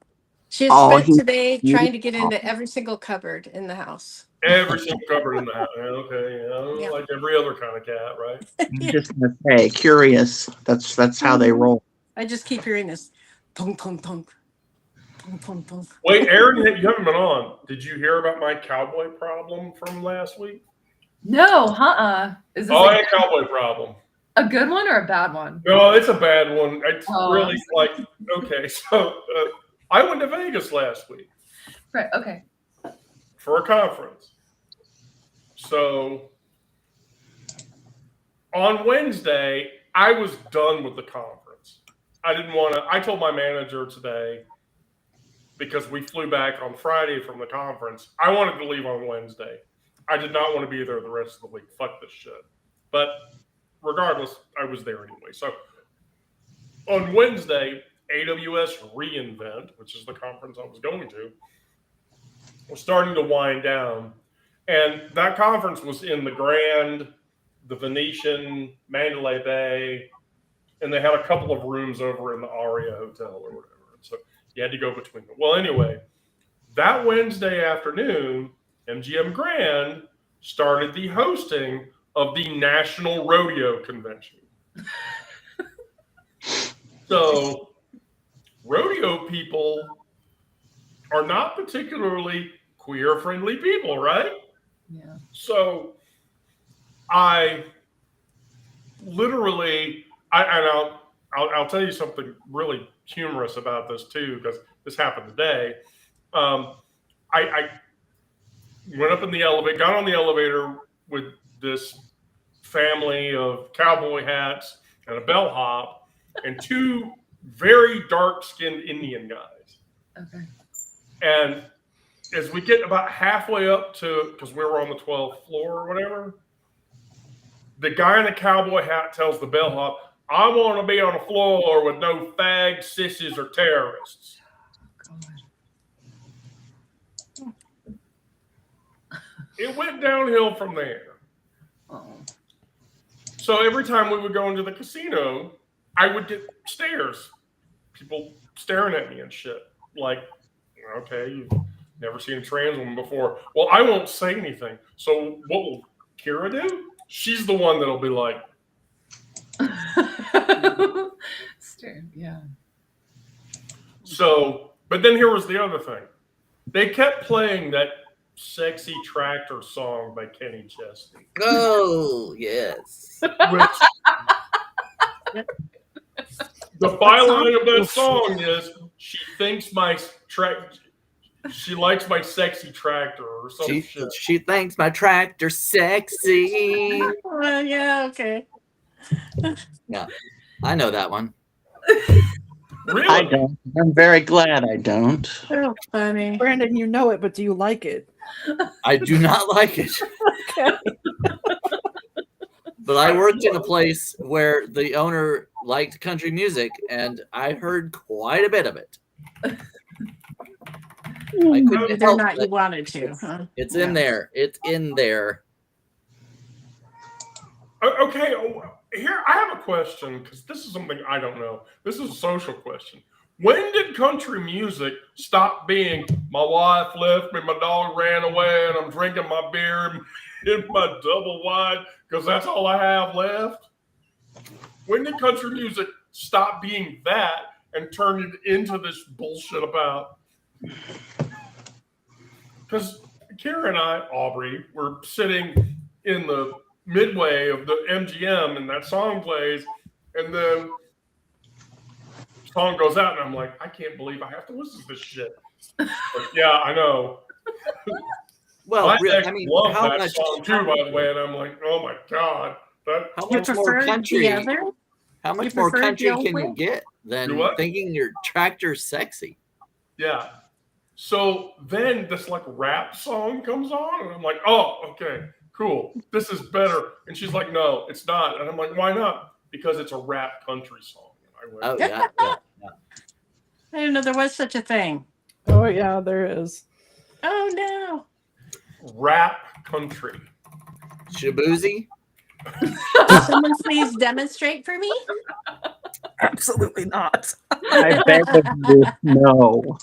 She Oh, spent he's today trying to get beautiful. into every single cupboard in the house. Every single cupboard in the house. Okay, Yeah. like every other kind of cat, right? I'm just gonna say, curious. That's how they roll. I just keep hearing this tonk, tonk, tonk. Tonk, tonk, tonk. Wait, Aaron, you haven't been on. Did you hear about my cowboy problem from last week? No, Is this I had a cowboy problem. a good one or a bad one? No, it's a bad one. It's Oh, really like, okay, so I went to Vegas last week Right. Okay. for a conference. So on Wednesday, I was done with the conference. I didn't want to, I told my manager today, because we flew back on Friday from the conference, I wanted to leave on Wednesday. I did not want to be there the rest of the week. Fuck this shit. But regardless, I was there anyway. So on Wednesday, AWS reInvent, which is the conference I was going to, was starting to wind down. And that conference was in the Grand, the Venetian, Mandalay Bay, and they had a couple of rooms over in the Aria Hotel or whatever. So you had to go between them. Well, anyway, that Wednesday afternoon, MGM Grand started the hosting of the National Rodeo Convention. So rodeo people are not particularly queer-friendly people, right? Yeah. So I literally, I'll tell you something really humorous about this too, because this happened today. I went up in the elevator, got on the elevator with this family of cowboy hats and a bellhop and 2 very dark-skinned Indian guys. Okay. And as we get about halfway up to, because we were on the 12th floor or whatever, the guy in the cowboy hat tells the bellhop, "I want to be on the floor with no fags, sissies, or terrorists." It went downhill from there. Oh. So every time we would go into the casino, I would get stares. People staring at me and shit. Like, okay, you've never seen a trans woman before. Well, I won't say anything. So what will Kira do? She's the one that'll be like, Yeah. so, but then here was the other thing. They kept playing that Sexy Tractor song by Kenny Chesney. Oh, yes. Which, the byline of that song is, she likes my sexy tractor or some shit. She thinks my tractor sexy. Yeah, okay. Yeah, I know that one. Really? I don't. I'm very glad I don't. So funny. Brandon, you know it, but do you like it? I do not like it. Okay. But I worked in a place where the owner liked country music, and I heard quite a bit of it. I couldn't Whether or help not you it. wanted to, huh? It's in there. It's in there. Okay, here I have a question because this is something I don't know. This is a social question. When did country music stop being "my wife left me, my dog ran away, and I'm drinking my beer in my double wide because that's all I have left"? When did country music stop being that and turn it into this bullshit about? Because Kara and I, Aubrey, were sitting in the midway of the MGM and that song plays, and then the song goes out, and I'm like, I can't believe I have to listen to this shit. But yeah, I know. Well, My really, ex I mean, loved how that much? song too, by the way, and I'm like, oh my god, How You much more prefer country? the other? How much You more prefer country the old can you way? get Do than what? thinking your tractor's sexy? yeah. So then this like rap song comes on, and I'm like, oh, okay, cool, this is better. And she's like, no, it's not. And I'm like, why not? Because it's a rap country song. And I went, Oh yeah, yeah. I didn't know there was such a thing. Oh yeah, there is. Oh no. rap country. Shaboozy? Someone please demonstrate for me? Absolutely not. I beg of you, no.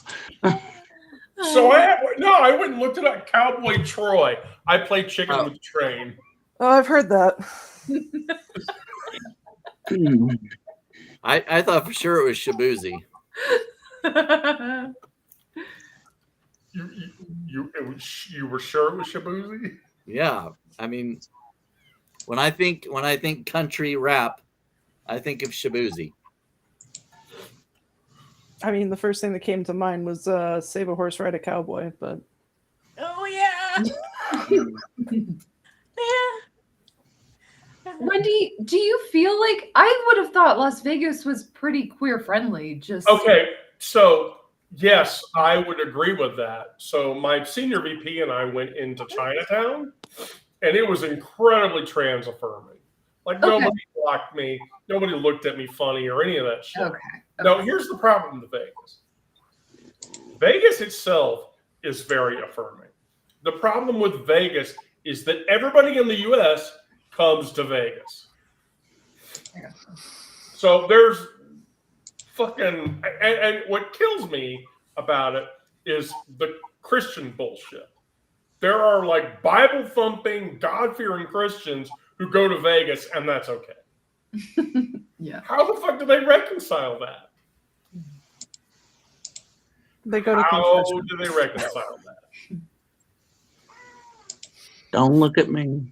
So I went and looked it up. Cowboy Troy. I played chicken Oh. with the train. Oh, I've heard that. Hmm. I thought for sure it was Shaboozy. You were sure it was Shaboozy? Yeah, I mean, when I think country rap, I think of Shaboozy. I mean, the first thing that came to mind was Save a Horse, Ride a Cowboy, but Oh yeah. Yeah. Wendy, do you feel like I would have thought Las Vegas was pretty queer friendly? Just Okay, so yes, I would agree with that. So my senior VP and I went into Chinatown, and it was incredibly trans affirming. Like nobody blocked me, nobody looked at me funny or any of that shit. Okay. Now here's the problem with Vegas. Vegas itself is very affirming. The problem with Vegas is that everybody in the U.S. comes to Vegas. So there's fucking, and what kills me about it is the Christian bullshit. There are like Bible thumping, God fearing Christians who go to Vegas, and that's okay. Yeah. How the fuck do they reconcile that? they go to How confession. do they reconcile that? Don't look at me.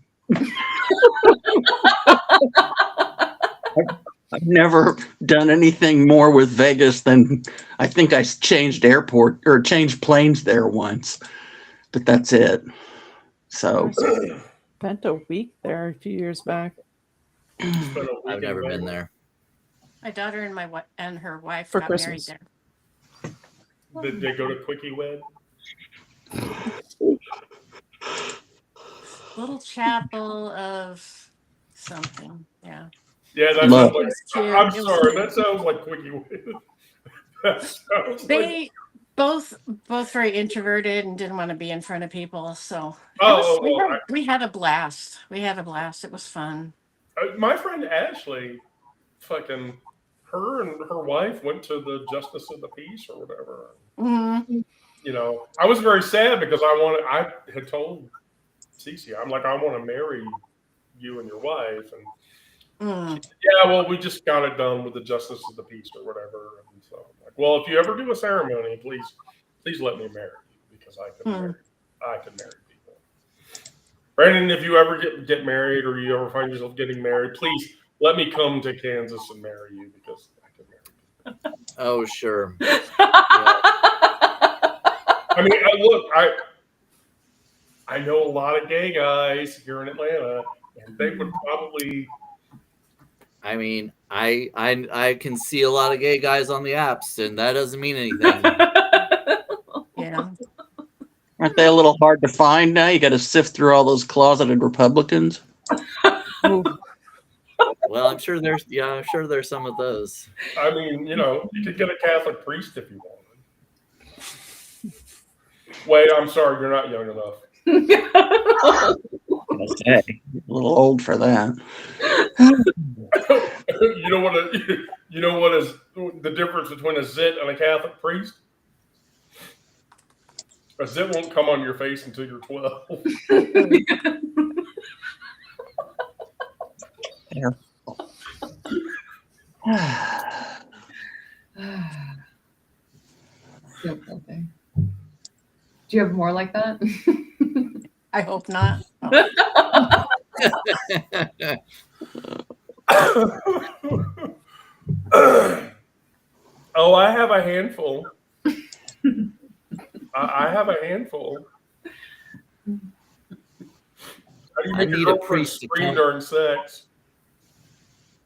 I've never done anything more with Vegas than I think I changed planes there once, but that's it. So Spent a week there a few years back. Spent a week I've in never been Vegas. there. My daughter and her wife For got Christmas. married there. Did they go to Quickie Wed? Little chapel of something. Yeah. Yeah, that Love. sounds like. It was cute. I'm It was sorry, cute. that sounds like Quickie Wit. That sounds like. They both very introverted and didn't want to be in front of people. So Oh, well, we had a blast. We had a blast. It was fun. my friend Ashley, fucking, her and her wife went to the Justice of the Peace or whatever. Mhm. You know, I was very sad because I had told Cece, I'm like, I want to marry you and your wife, and Mm. yeah, well, we just got it done with the Justice of the Peace or whatever. And so I'm like, well, if you ever do a ceremony, please let me marry you because I can marry people. Brandon, if you ever get married or you ever find yourself getting married, please let me come to Kansas and marry you because I can marry people. Oh, sure. I mean, look, I know a lot of gay guys here in Atlanta, and they would probably. I mean, I can see a lot of gay guys on the apps, and that doesn't mean anything. Yeah. Aren't they a little hard to find now? You got to sift through all those closeted Republicans. Well, I'm sure there's some of those. I mean, you could get a Catholic priest if you wanted. Wait, I'm sorry, you're not young enough. Hey, a little old for that. You know what is the difference between a zit and a Catholic priest? A zit won't come on your face until you're 12. So funny. Do you have more like that? I hope not. Oh, I have a handful. I have a handful. How do you make your girlfriend scream during sex?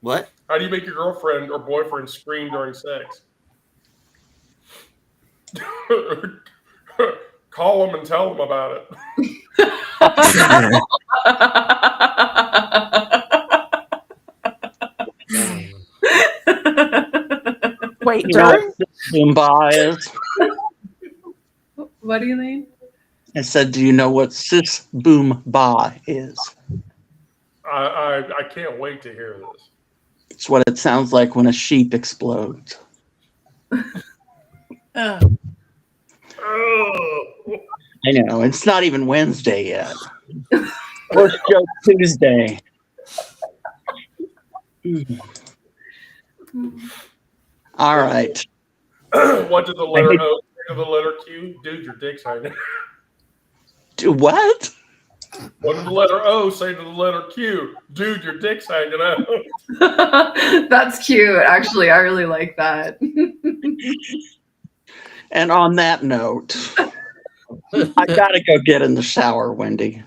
What? How do you make your girlfriend or boyfriend scream during sex? Call them and tell them about it. Wait, You know during? what boom ba is? What do you mean? I said, do you know what cis boom ba is? I can't wait to hear this. It's what it sounds like when a sheep explodes. Oh. I know, it's not even Wednesday yet. Worst joke Tuesday. All right. What did the letter O say to the letter Q? Dude, your dick's hanging. Do what? What did the letter O say to the letter Q? Dude, your dick's hanging out. That's cute. Actually, I really like that. And on that note, I gotta go get in the shower, Wendy.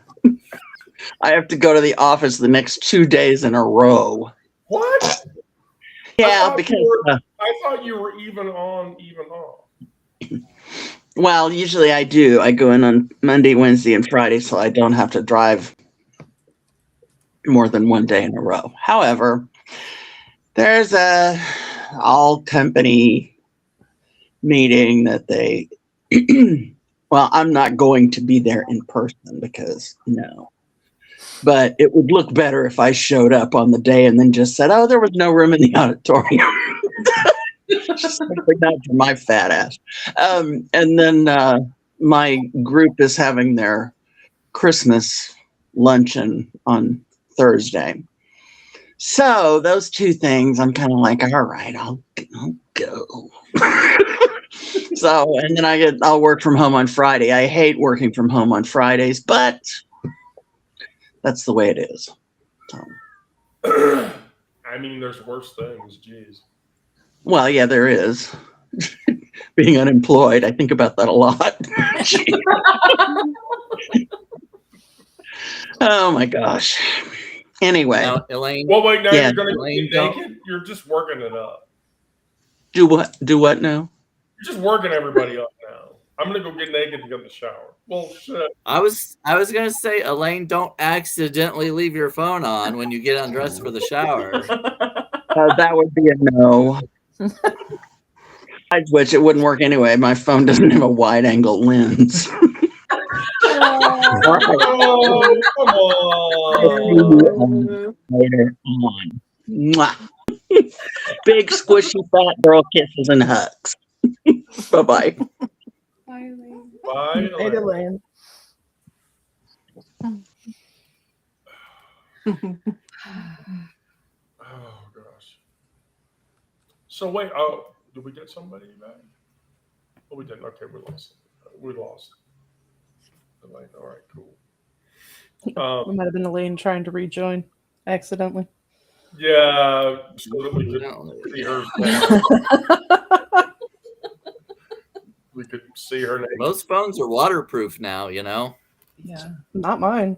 I have to go to the office the next 2 days in a row. What? Yeah, because I thought you were even on, even off. well, usually I do. I go in on Monday, Wednesday, and Friday, so I don't have to drive more than 1 day in a row. However, there's a all company meeting that they well, I'm not going to be there in person because no. But it would look better if I showed up on the day and then just said, oh, there was no room in the auditorium. Just simply not for my fat ass. And then my group is having their Christmas luncheon on Thursday. So those two things, I'm kind of like, all right, I'll go. So, and then I'll work from home on Friday. I hate working from home on Fridays, but that's the way it is. So. I mean, there's worse things. Jeez. Well, yeah, there is. Being unemployed, I think about that a lot. Oh my gosh. Anyway. Now, Elaine. Well, wait, now Yeah. you're going to Elaine, get naked? You're just working it up. Do what now? You're just working everybody up now. I'm gonna go get naked and get in the shower. Well, shit. I was gonna say, Elaine, don't accidentally leave your phone on when you get undressed for the shower. That would be a no. Which it wouldn't work anyway. My phone doesn't have a wide angle lens. Oh, come on. Later on. Mwah. Big squishy fat girl kisses and hugs. Bye-bye. Bye. Hey, Elaine. Oh gosh. So wait. Oh, did we get somebody back? Oh, we didn't. Okay, we lost. We lost. Elaine. All right, cool. It might have been Elaine trying to rejoin accidentally. Yeah, so that we could see her. We could see her name. Most phones are waterproof now, you know. Yeah, not mine.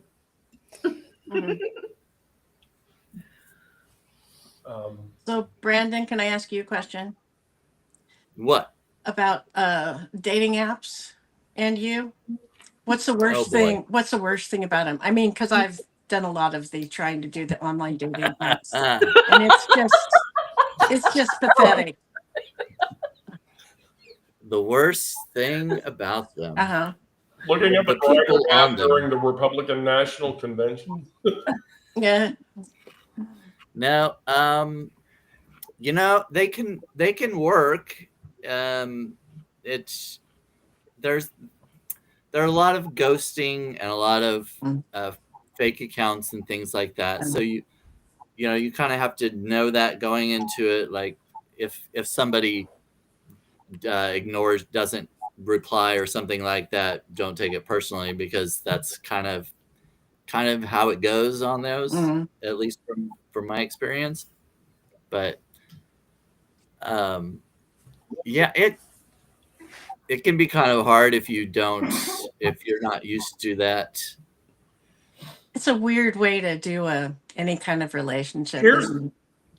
So, Brandon, can I ask you a question What? about dating apps and you? What's the worst Oh, boy. thing? What's the worst thing about them? I mean, because I've done a lot of the trying to do the online dating apps, and it's just pathetic. The worst thing about them. Looking at the The people Grindr app on them. during the Republican National Convention. Yeah. No, you know, they can work. There are a lot of ghosting and a lot of fake accounts and things like that. So you kind of have to know that going into it. Like if somebody ignores, doesn't reply or something like that, don't take it personally, because that's kind of how it goes on those, at least from my experience. But yeah, it can be kind of hard if you're not used to that. It's a weird way to do any kind of relationship.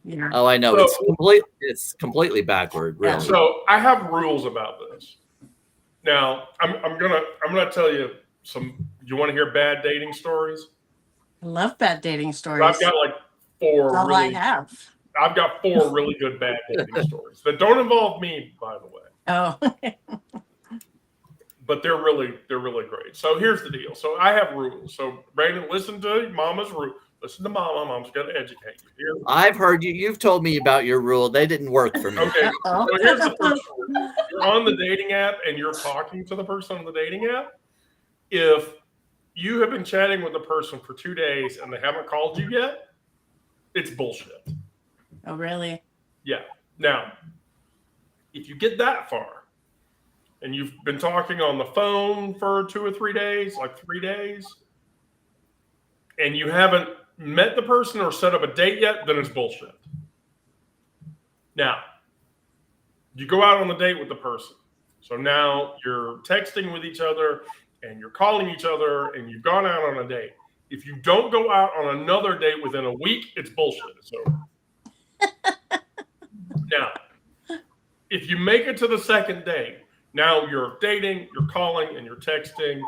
Yeah. Oh, I know. So- it's completely backward, really. So I have rules about this. Now I'm gonna tell you some. You want to hear bad dating stories? I love bad dating stories. I've got like four. That's all I have. I've got 4 really good bad dating stories that don't involve me, by the way. Oh. But they're really great. So here's the deal. So I have rules. So Brandon, listen to Mama's rule. Listen to Mama. Mom's going to educate you. Here. I've heard you. You've told me about your rule. They didn't work for me. Okay. So here's the first rule. You're on the dating app and you're talking to the person on the dating app. If you have been chatting with the person for 2 days and they haven't called you yet, it's bullshit. Oh, really? Yeah. Now, if you get that far and you've been talking on the phone for 2 or 3 days, like 3 days, and you haven't met the person or set up a date yet, then it's bullshit. Now, you go out on the date with the person. So now you're texting with each other and you're calling each other and you've gone out on a date. If you don't go out on another date within a week, it's bullshit. It's over. Now, if you make it to the second date, now you're dating, you're calling, and you're texting.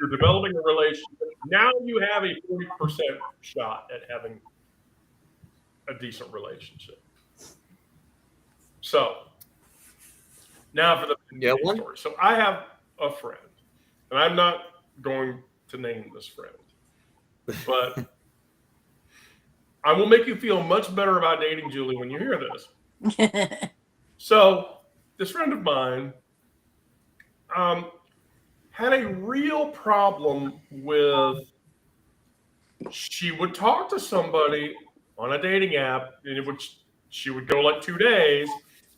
You're developing a relationship. Now you have a 40% shot at having a decent relationship. So, now for the story. So I have a friend, and I'm not going to name this friend, but I will make you feel much better about dating, Julie, when you hear this. So, this friend of mine had a real problem with, she would talk to somebody on a dating app, in which she would go like 2 days,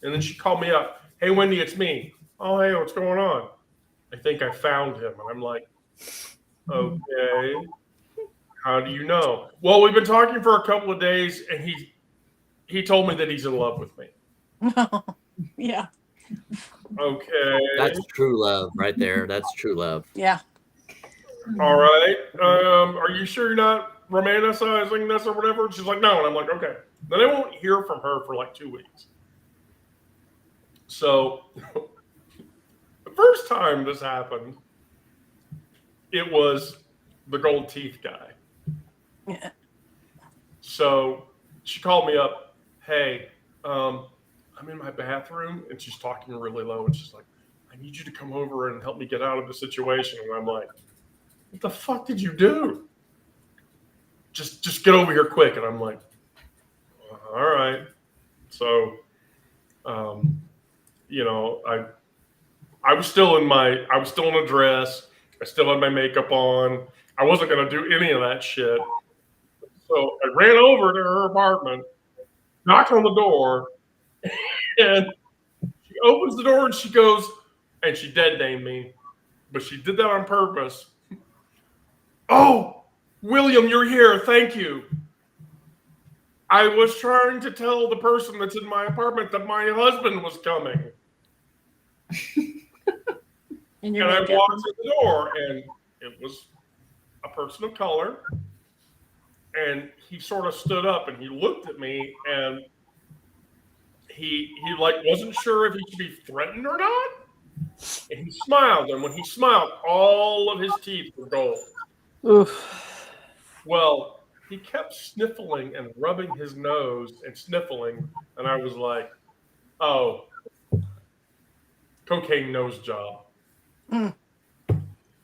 and then she'd call me up. Hey, Wendy, it's me. Oh, hey, what's going on? I think I found him. And I'm like, okay. How do you know? Well, we've been talking for a couple of days, and he told me that he's in love with me. Yeah. Okay. That's true love right there. That's true love. Yeah. All right. Are you sure you're not romanticizing this or whatever? And she's like, no. And I'm like, okay. Then I won't hear from her for like 2 weeks. So first time this happened, it was the gold teeth guy. Yeah. So she called me up. Hey, I'm in my bathroom, and she's talking really low, and she's like, I need you to come over and help me get out of the situation. And I'm like, what the fuck did you do? Just get over here quick. And I'm like, all right. So, you know, I was still in a dress. I still had my makeup on. I wasn't going to do any of that shit. So I ran over to her apartment, knocked on the door, and she opens the door and she goes, and she dead named me, but she did that on purpose. Oh, William, you're here. Thank you. I was trying to tell the person that's in my apartment that my husband was coming. And And I walked to the door, and it was a person of color. And he sort of stood up and he looked at me, and he like wasn't sure if he should be threatened or not. And he smiled, and when he smiled, all of his teeth were gold. Oof. Well, he kept sniffling and rubbing his nose and sniffling, and I was like, oh, cocaine nose job. Mm.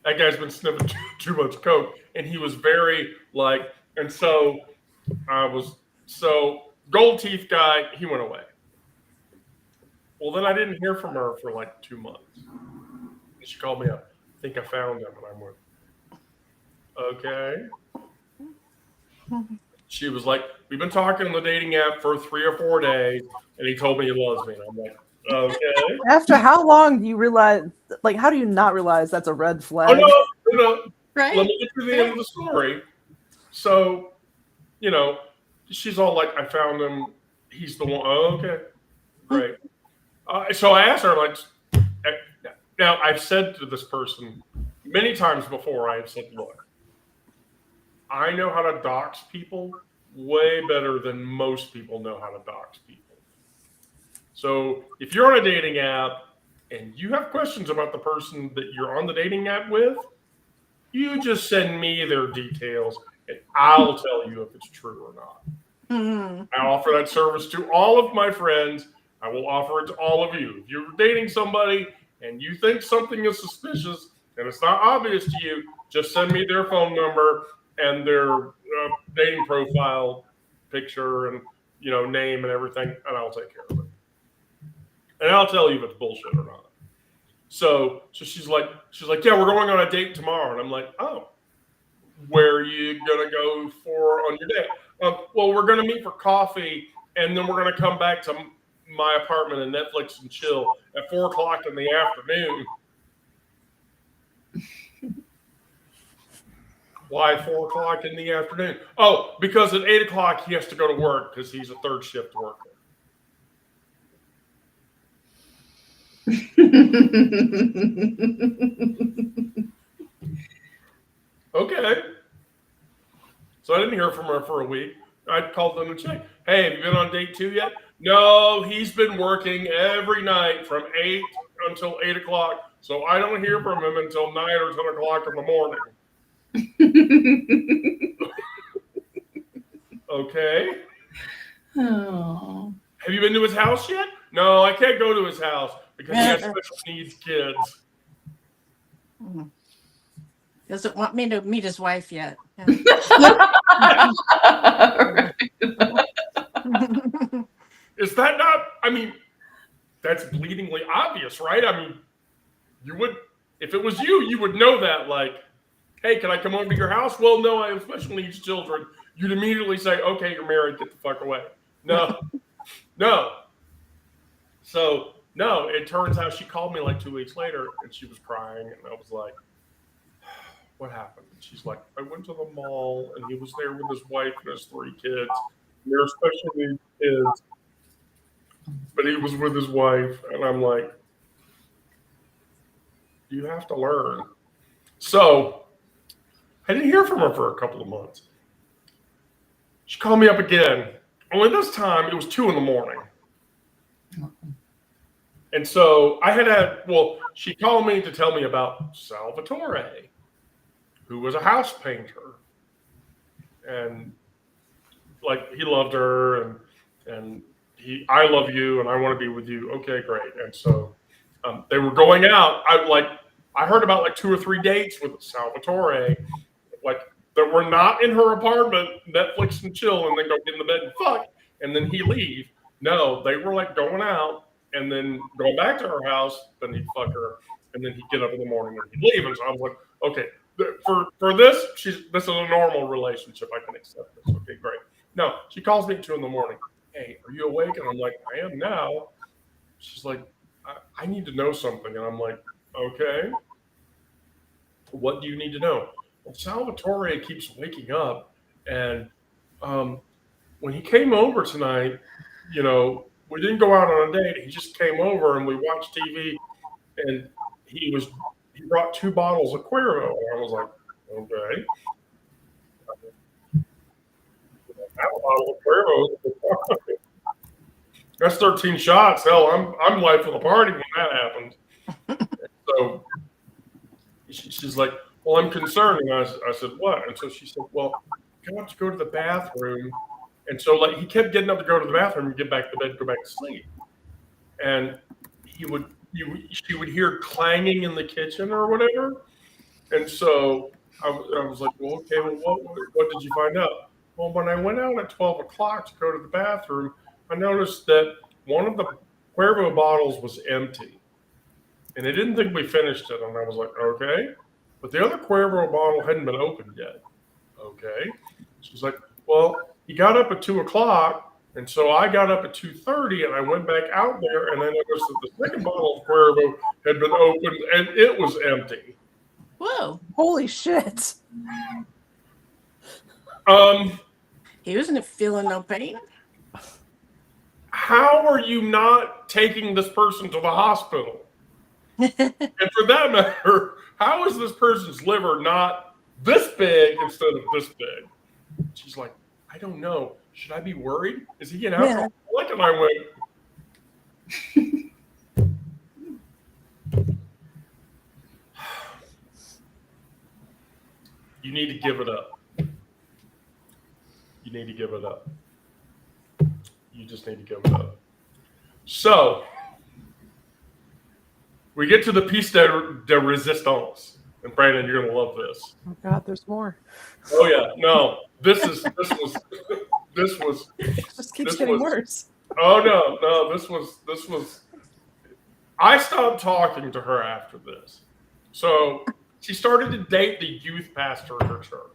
That guy's been sniffing too much coke. And he was very like, and so gold teeth guy, he went away. Well, then I didn't hear from her for like 2 months. And she called me up. I think I found him. And I went, okay. She was like, we've been talking on the dating app for 3 or 4 days, and he told me he loves me. And I'm like, okay. After how long do you realize, like, how do you not realize that's a red flag? Oh, no. Right? Let me get to the end of the story. So, you know, she's all like, I found him. He's the one. Oh, okay. Great. So I asked her, like, now I've said to this person many times before, I have said, look, I know how to dox people way better than most people know how to dox people. So if you're on a dating app and you have questions about the person that you're on the dating app with, you just send me their details and I'll tell you if it's true or not. Mm-hmm. I offer that service to all of my friends. I will offer it to all of you. If you're dating somebody and you think something is suspicious and it's not obvious to you, just send me their phone number and their dating profile picture and, you know, name and everything, and I'll take care of it. And I'll tell you if it's bullshit or not. So she's like, yeah, we're going on a date tomorrow. And I'm like, oh, where are you going to go for on your date? Well, we're going to meet for coffee, and then we're going to come back to my apartment and Netflix and chill at 4 o'clock in the afternoon. Why 4 o'clock in the afternoon? Oh, because at 8 o'clock he has to go to work because he's a third shift worker. Okay. So I didn't hear from her for a week. I called them to check. Hey, have you been on date 2 yet? No, he's been working every night from 8 until 8 o'clock. So I don't hear from him until 9 or 10 o'clock in the morning. Okay. Oh. Have you been to his house yet? No, I can't go to his house because he has special needs kids. Doesn't want me to meet his wife yet. Yeah. Is that not, I mean, that's bleedingly obvious, right? I mean, you would, if it was you, you would know that, like, hey, can I come over to your house? Well, no, I have special needs children. You'd immediately say, okay, you're married, get the fuck away. No. So, no, it turns out she called me like 2 weeks later and she was crying. And I was like, what happened? And she's like, I went to the mall and he was there with his wife and his 3 kids. They're special needs kids. But he was with his wife. And I'm like, you have to learn. So, I didn't hear from her for a couple of months. She called me up again. Only this time, it was 2 in the morning. And so she called me to tell me about Salvatore, who was a house painter. And like he loved her and I love you and I want to be with you. Okay, great. And so they were going out. I heard about like 2 or 3 dates with Salvatore, like that were not in her apartment, Netflix and chill, and then go get in the bed and fuck, and then he leave. No, they were like going out and then going back to her house. Then he'd fuck her, and then he'd get up in the morning and he'd leave. And so I was like, okay, for this, this is a normal relationship. I can accept this. Okay, great. No, she calls me at 2 a.m. Hey, are you awake? And I'm like, I am now. She's like, I need to know something. And I'm like, okay. What do you need to know? Well, Salvatore keeps waking up. And when he came over tonight, we didn't go out on a date. He just came over and we watched TV. And he brought 2 bottles of Cuervo. And I was like, okay. Have a bottle of Cuervo. That's 13 shots. Hell, I'm life of the party when that happened. So she's like, well, I'm concerned. And I said, what? And so she said, well, I have to go to the bathroom. And so like he kept getting up to go to the bathroom and get back to bed, go back to sleep. And she would hear clanging in the kitchen or whatever. And so I was like, well, okay, well, what did you find out? Well, when I went out at 12 o'clock to go to the bathroom, I noticed that one of the Cuervo bottles was empty. And they didn't think we finished it. And I was like, okay. But the other Cuervo bottle hadn't been opened yet. Okay. She's like, well, he got up at 2 o'clock. And so I got up at 2:30 and I went back out there and I noticed that the second bottle of Cuervo had been opened and it was empty. Whoa. Holy shit. He wasn't feeling no pain. How are you not taking this person to the hospital? And for that matter, how is this person's liver not this big instead of this big? She's like, I don't know. Should I be worried? Is he an alcoholic? And I went, you need to give it up. You need to give it up. You just need to give it up. So, we get to the piece de resistance. And Brandon, you're going to love this. Oh God, there's more. Oh yeah, no. This was It just keeps getting worse. Oh no, this was I stopped talking to her after this. So she started to date the youth pastor at her church.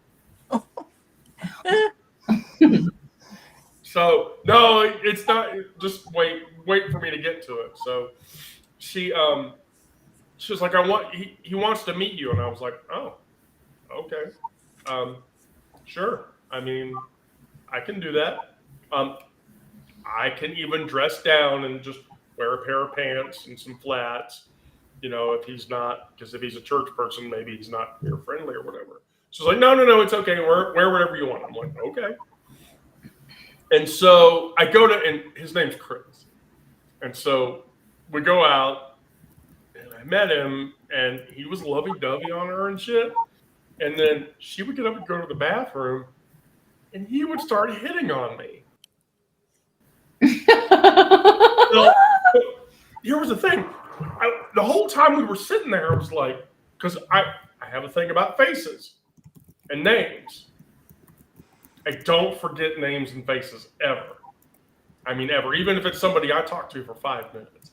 So no, it's not. Just wait for me to get to it. So she was like, he wants to meet you, and I was like, oh, okay, sure. I mean, I can do that. I can even dress down and just wear a pair of pants and some flats. If he's not, because if he's a church person, maybe he's not ear friendly or whatever. She's like, no, it's okay. Wear whatever you want. I'm like, okay. And so I go to, and his name's Chris. And so we go out, and I met him, and he was lovey-dovey on her and shit. And then she would get up and go to the bathroom, and he would start hitting on me. So, here was the thing. The whole time we were sitting there, I was like, because I have a thing about faces and names. I don't forget names and faces ever. I mean, ever. Even if it's somebody I talked to for 5 minutes.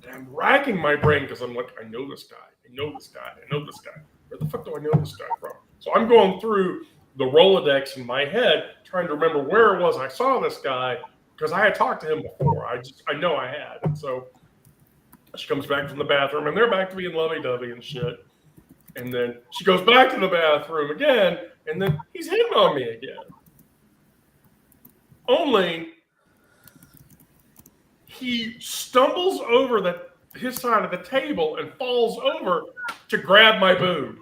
And I'm racking my brain because I'm like, I know this guy. I know this guy. I know this guy. Where the fuck do I know this guy from? So I'm going through the Rolodex in my head, trying to remember where it was I saw this guy, because I had talked to him before. I know I had. And so she comes back from the bathroom, and they're back to being lovey-dovey and shit. And then she goes back to the bathroom again, and then he's hitting on me again. Only he stumbles over his side of the table and falls over to grab my boob.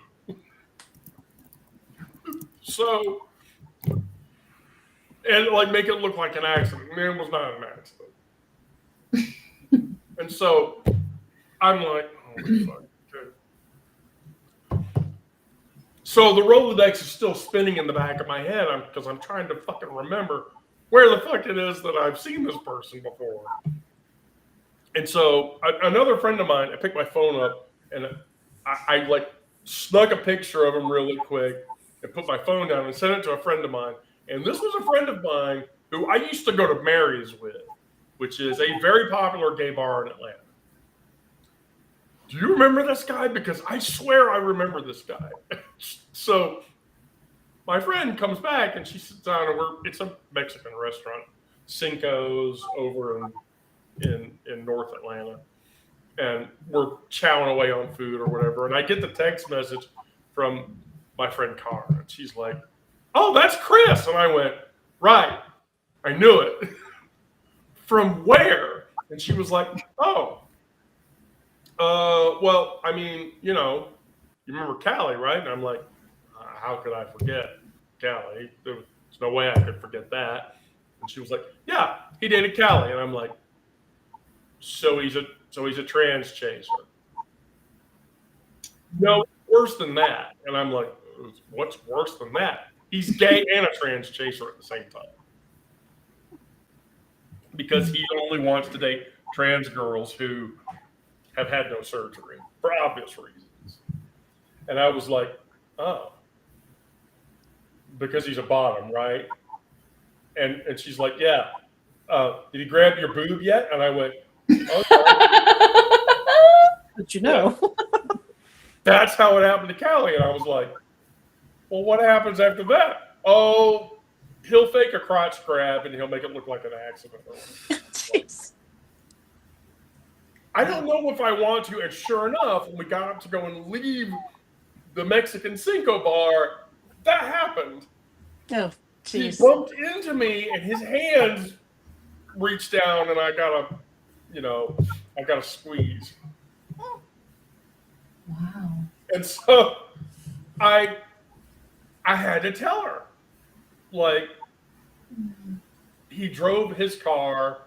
So, and like make it look like an accident. And it was not an accident. And so I'm like, holy fuck. Okay. So the Rolodex is still spinning in the back of my head because I'm trying to fucking remember where the fuck it is that I've seen this person before. And so another friend of mine, I picked my phone up and I like snuck a picture of him really quick and put my phone down and sent it to a friend of mine. And this was a friend of mine who I used to go to Mary's with, which is a very popular gay bar in Atlanta. Do you remember this guy? Because I swear I remember this guy. So my friend comes back and she sits down and it's a Mexican restaurant, Cinco's over in North Atlanta. And we're chowing away on food or whatever. And I get the text message from my friend Cara. And she's like, oh, that's Chris. And I went, right. I knew it. From where? And she was like, oh. Well, I mean, you remember Callie, right? And I'm like, how could I forget Callie? There's no way I could forget that. And she was like, yeah, he dated Callie. And I'm like, so he's a trans chaser. No, worse than that. And I'm like, what's worse than that? He's gay and a trans chaser at the same time. Because he only wants to date trans girls who have had no surgery for obvious reasons. And I was like, oh, because he's a bottom, right? And she's like, yeah. Did he grab your boob yet? And I went, okay. Did you know? Yeah. That's how it happened to Callie. And I was like, well, what happens after that? Oh, he'll fake a crotch grab and he'll make it look like an accident. Jeez. I don't know if I want to. And sure enough, when we got up to go and leave the Mexican Cinco bar, that happened. Oh, He jeez. bumped into me and his hands reached down and I got a squeeze. Wow. And so I had to tell her, like, he drove her in his car,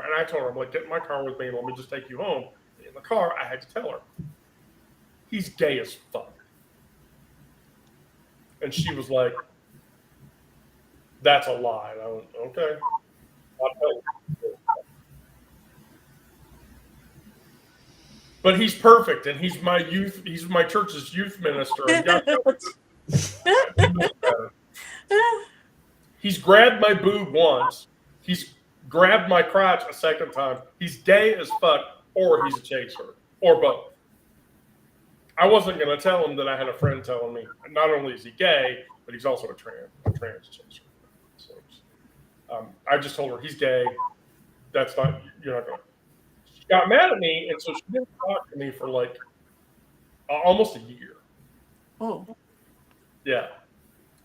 and I told her, I'm like, get in my car with me, let me just take you home. In the car, I had to tell her, he's gay as fuck. And she was like, that's a lie. And I went, okay, I'll tell you. But he's perfect, and he's my church's youth minister. And he's grabbed my boob once. He's grabbed my crotch a second time. He's gay as fuck, or he's a chaser, or both. I wasn't going to tell him that I had a friend telling me not only is he gay, but he's also a trans chaser. So, I just told her he's gay. That's not, you're not going to. She got mad at me, and so she didn't talk to me for like almost a year. Oh. Yeah.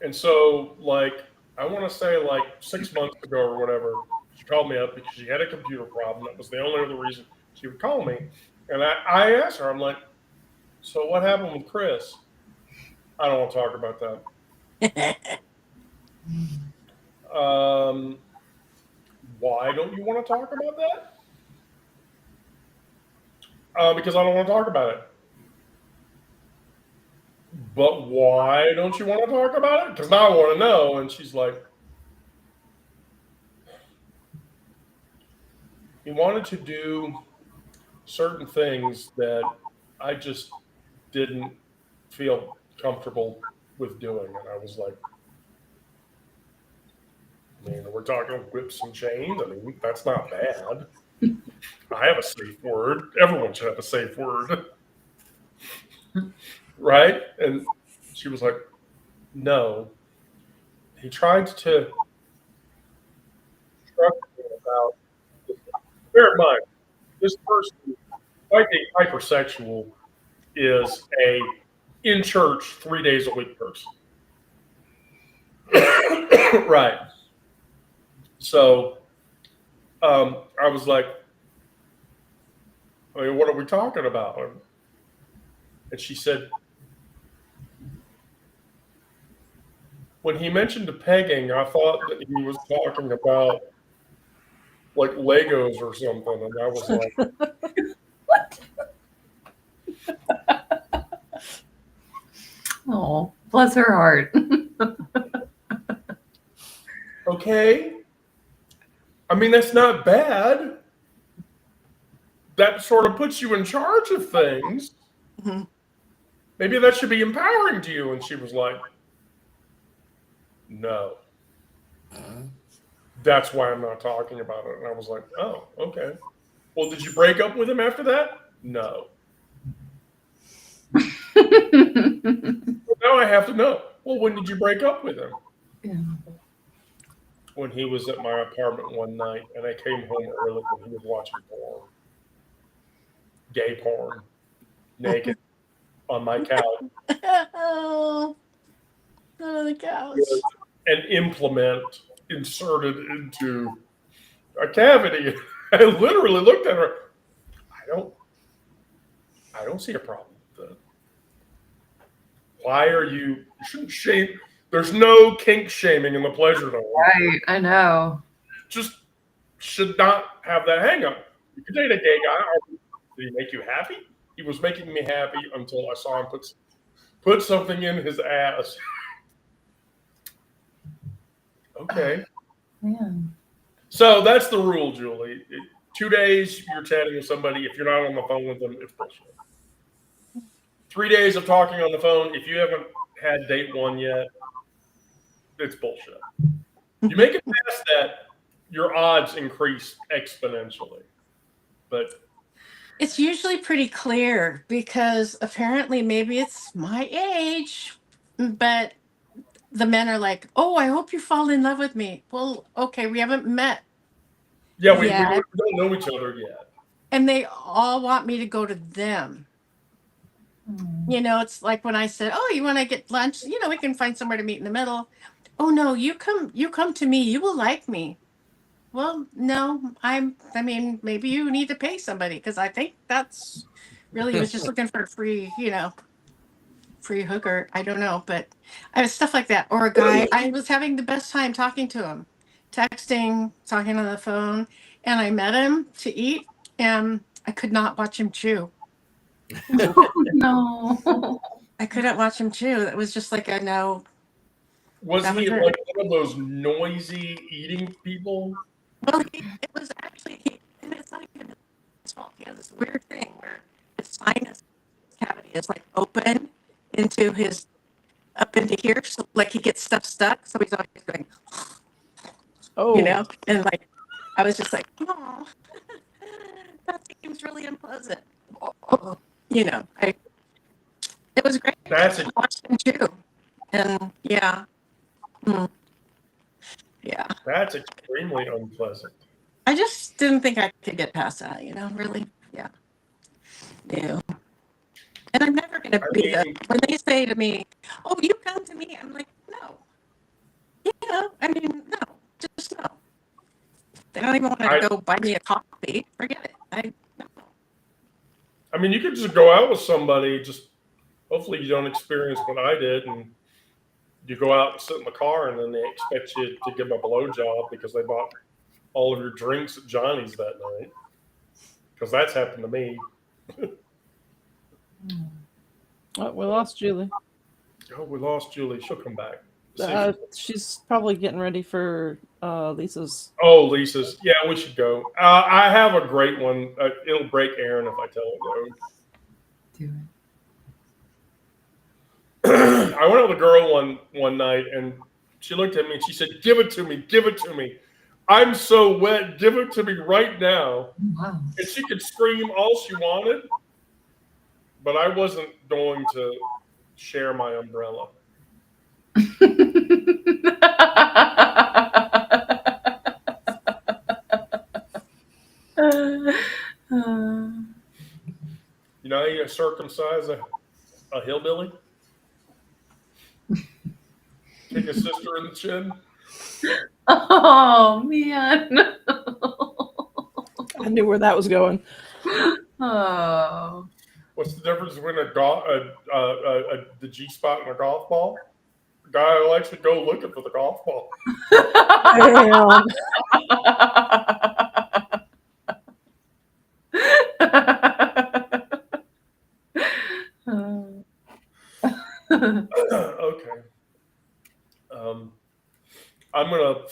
And so, like, I want to say like 6 months ago or whatever, she called me up because she had a computer problem. That was the only other reason she would call me. And I asked her, I'm like, so what happened with Chris? I don't want to talk about that. Why don't you want to talk about that? Because I don't want to talk about it. But why don't you want to talk about it? Because now I want to know. And she's like, he wanted to do certain things that I just didn't feel comfortable with doing. And I was like, I mean, we're talking whips and chains. I mean, that's not bad. I have a safe word. Everyone should have a safe word. Right? And she was like, no. He tried to instruct me about this. Bear in mind, this person, like a hypersexual, is a in church 3 days a week person. Right. So I was like, I mean, what are we talking about? And she said, when he mentioned pegging, I thought that he was talking about like Legos or something, and I was like, Oh, bless her heart. okay. I mean, that's not bad. That sort of puts you in charge of things. Mhm. Maybe that should be empowering to you. And she was like, no. That's why I'm not talking about it. And I was like, oh, okay. Well, did you break up with him after that? No. Well, now I have to know. Well, when did you break up with him? Yeah. When he was at my apartment one night, and I came home early when he was watching porn. Gay porn. Naked. On my couch. Oh, the couch. An implement inserted into a cavity. I literally looked at her. I don't see a problem with that. Why are you shouldn't shame? There's no kink shaming in the pleasure zone. Right, I know. Just should not have that hang up. You could date a gay guy. Did he make you happy? He was making me happy until I saw him put something in his ass. Okay. Man. So that's the rule, Julie. 2 days you're chatting with somebody. If you're not on the phone with them, it's bullshit. 3 days of talking on the phone. If you haven't had date one yet, it's bullshit. You make it past that, your odds increase exponentially. But It's usually pretty clear because apparently maybe it's my age, but the men are like, "Oh, I hope you fall in love with me." Well, okay, we haven't met, yeah, we Yeah. don't know each other yet. and they all want me to go to them. You know, it's like when I said, "Oh, you want to get lunch? You know, we can find somewhere to meet in the middle." Oh no, you come to me. You will like me. Well, no, I mean, maybe you need to pay somebody because I think that's really was just looking for a free, free hooker. I don't know, but I was stuff like that. Or a guy, I was having the best time talking to him, texting, talking on the phone, and I met him to eat, and I could not watch him chew. No. I couldn't watch him chew. It was just like a no. Was That he was it. like one of those noisy eating people? Well, it was actually, and it's not even his fault. He has this weird thing where his sinus cavity is like open into his up into here, so like he gets stuff stuck. So he's always going, Oh, and like I was just like, oh, that seems really unpleasant. It was great. That's I watched him chew, and yeah. Yeah, that's extremely unpleasant. I just didn't think I could get past that, really. Yeah. No. And I'm never going to be when they say to me, oh, you come to me, I'm like, no. No, just no. They don't even want to go buy me a coffee. Forget it. No. I mean, you could just go out with somebody, just hopefully you don't experience what I did, and you go out and sit in the car, and then they expect you to give them a blowjob because they bought all of your drinks at Johnny's that night. Because that's happened to me. oh, we lost Julie. Oh, we lost Julie. She'll come back. She's probably getting ready for Lisa's. Oh, Lisa's. Yeah, we should go. I have a great one. It'll break Aaron if I tell it though. Do it. I went out with a girl one night, and she looked at me and she said, "Give it to me, give it to me. I'm so wet. Give it to me right now." Wow. And she could scream all she wanted, but I wasn't going to share my umbrella. You know how you circumcise a hillbilly? Kick a sister in the chin? Oh man. I knew where that was going. Oh. What's the difference between the G spot and a golf ball? The guy who likes to go looking for the golf ball. Damn.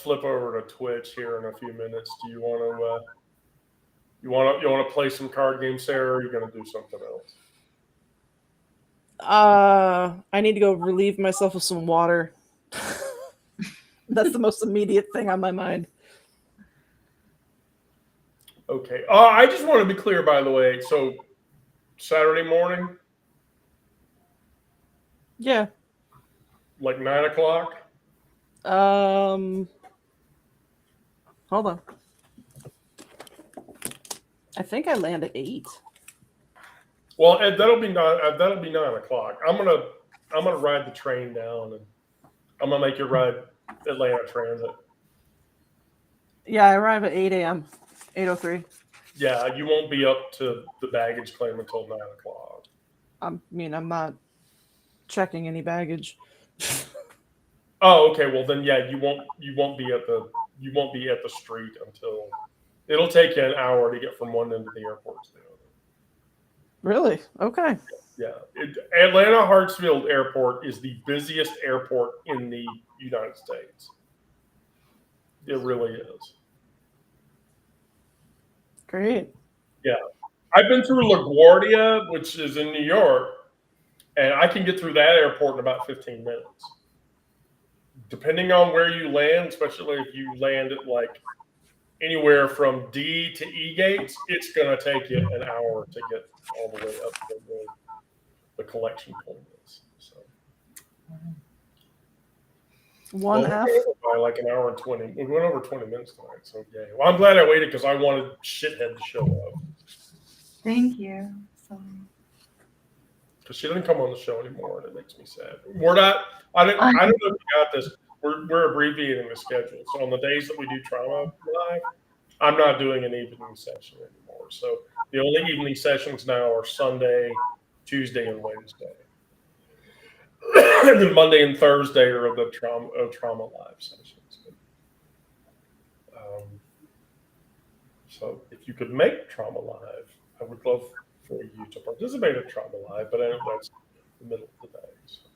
flip over to Twitch here in a few minutes. Do you want to? You want to play some card games, Sarah? Or are you going to do something else? I need to go relieve myself of some water. That's the most immediate thing on my mind. Okay. I just want to be clear, by the way. So Saturday morning, Yeah. like 9 o'clock. Hold on. I think I land at 8. Well, Ed, that'll be 9 o'clock. I'm gonna ride the train down, and I'm gonna make you ride Atlanta Transit. Yeah, I arrive at 8 a.m. 8:03. Yeah, you won't be up to the baggage claim until 9 o'clock. I mean, I'm not checking any baggage. Oh, okay. Well, then, yeah, you won't be at the street until it'll take you an hour to get from one end of the airport to the other. Really? Okay. Yeah, Atlanta Hartsfield Airport is the busiest airport in the United States. It really is. Great. Yeah, I've been through LaGuardia, which is in New York, and I can get through that airport in about 15 minutes. Depending on where you land, especially if you land at like anywhere from D to E gates, it's going to take you an hour to get all the way up to where the collection point is. So, One F. by like an hour and 20. We went over 20 minutes tonight, so yeah. Well, I'm glad I waited because I wanted Shithead to show up. Thank you. So, Because she doesn't come on the show anymore, and it makes me sad. We're not. I don't know if you got this. We're abbreviating the schedule. So on the days that we do trauma live, I'm not doing an evening session anymore. So the only evening sessions now are Sunday, Tuesday, and Wednesday. And then Monday and Thursday are the trauma live sessions. So if you could make trauma live, I would love for you to participate in trauma live. But I know that's the middle of the day. So.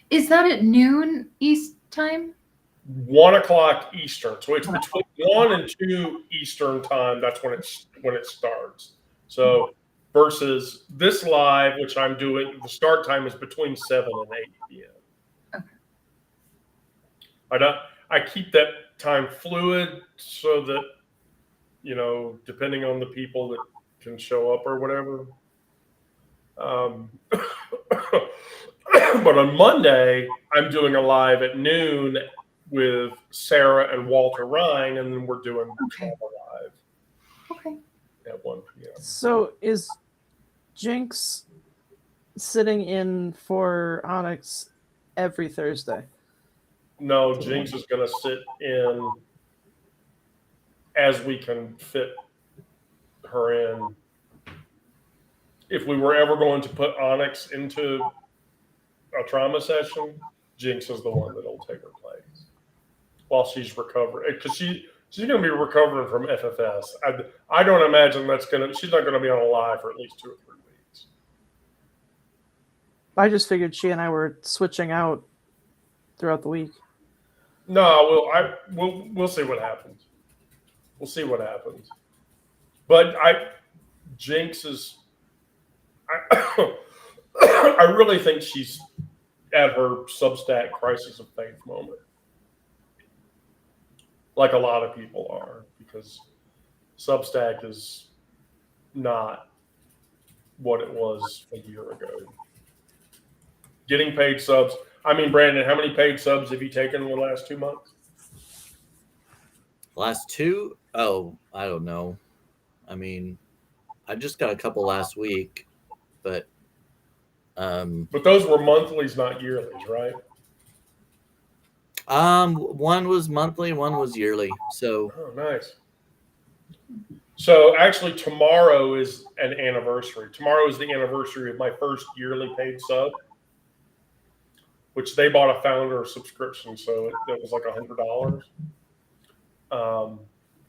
is that at noon East time? 1 o'clock Eastern. So it's between 1 and 2 Eastern time. That's when it starts. So versus this live, which I'm doing, the start time is between 7 and 8 p.m. Okay. I keep that time fluid so that, you know, depending on the people that can show up or whatever. But on Monday, I'm doing a live at noon with Sarah and Walter Ryan, and then we're doing trauma live at 1 p.m. So is Jinx sitting in for Onyx every Thursday? No, Jinx is going to sit in as we can fit her in. If we were ever going to put Onyx into a trauma session, Jinx is the one that'll take her place while she's recovering, because she's going to be recovering from FFS. I don't imagine she's not going to be on a live for at least 2 or 3 weeks. I just figured she and I were switching out throughout the week. No, we'll see what happens. We'll see what happens. But Jinx is. I really think she's at her Substack crisis of faith moment, like a lot of people are, because Substack is not what it was a year ago. Getting paid subs. I mean, Brandon, how many paid subs have you taken in the last 2 months? Last 2? Oh, I don't know. I mean, I just got a couple last week, but those were monthlies, not yearlies, right? one was monthly, one was yearly. So nice. So actually, tomorrow is an anniversary. Tomorrow is the anniversary of my first yearly paid sub, which they bought a founder subscription, so it was like $100.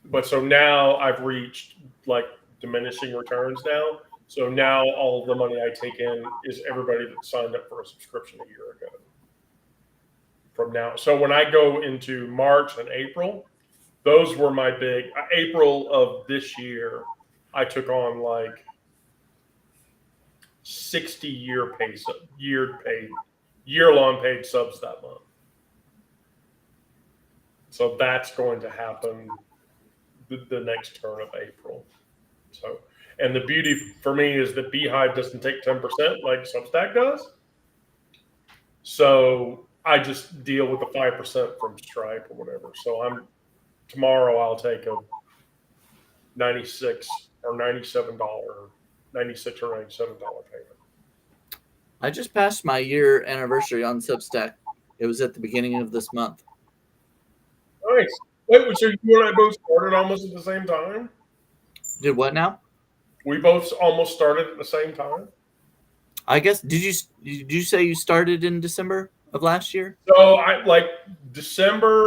But so now I've reached like diminishing returns now. So now all of the money I take in is everybody that signed up for a subscription a year ago. from now. So when I go into March and April, those were my big. April of this year, I took on like 60 year-long paid subs that month. So that's going to happen the next turn of April. So, and the beauty for me is that Beehive doesn't take 10% like Substack does. So I just deal with the 5% from Stripe or whatever. So tomorrow I'll take a $96 or $97, $96 or $97 payment. I just passed my year anniversary on Substack. It was at the beginning of this month. Nice. Wait, so you and I both started almost at the same time? Did what now? We both almost started at the same time. I guess did you say you started in December of last year? So I like December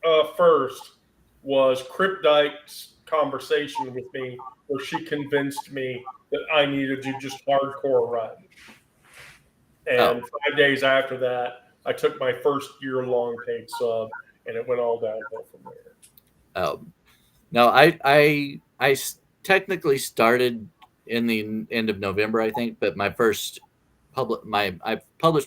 1st was Crip Dyke's conversation with me where she convinced me that I needed to just hardcore run. And 5 days after that, I took my first year-long paid sub, and it went all downhill from there. Oh, no, I technically started in the end of November, I think, but I published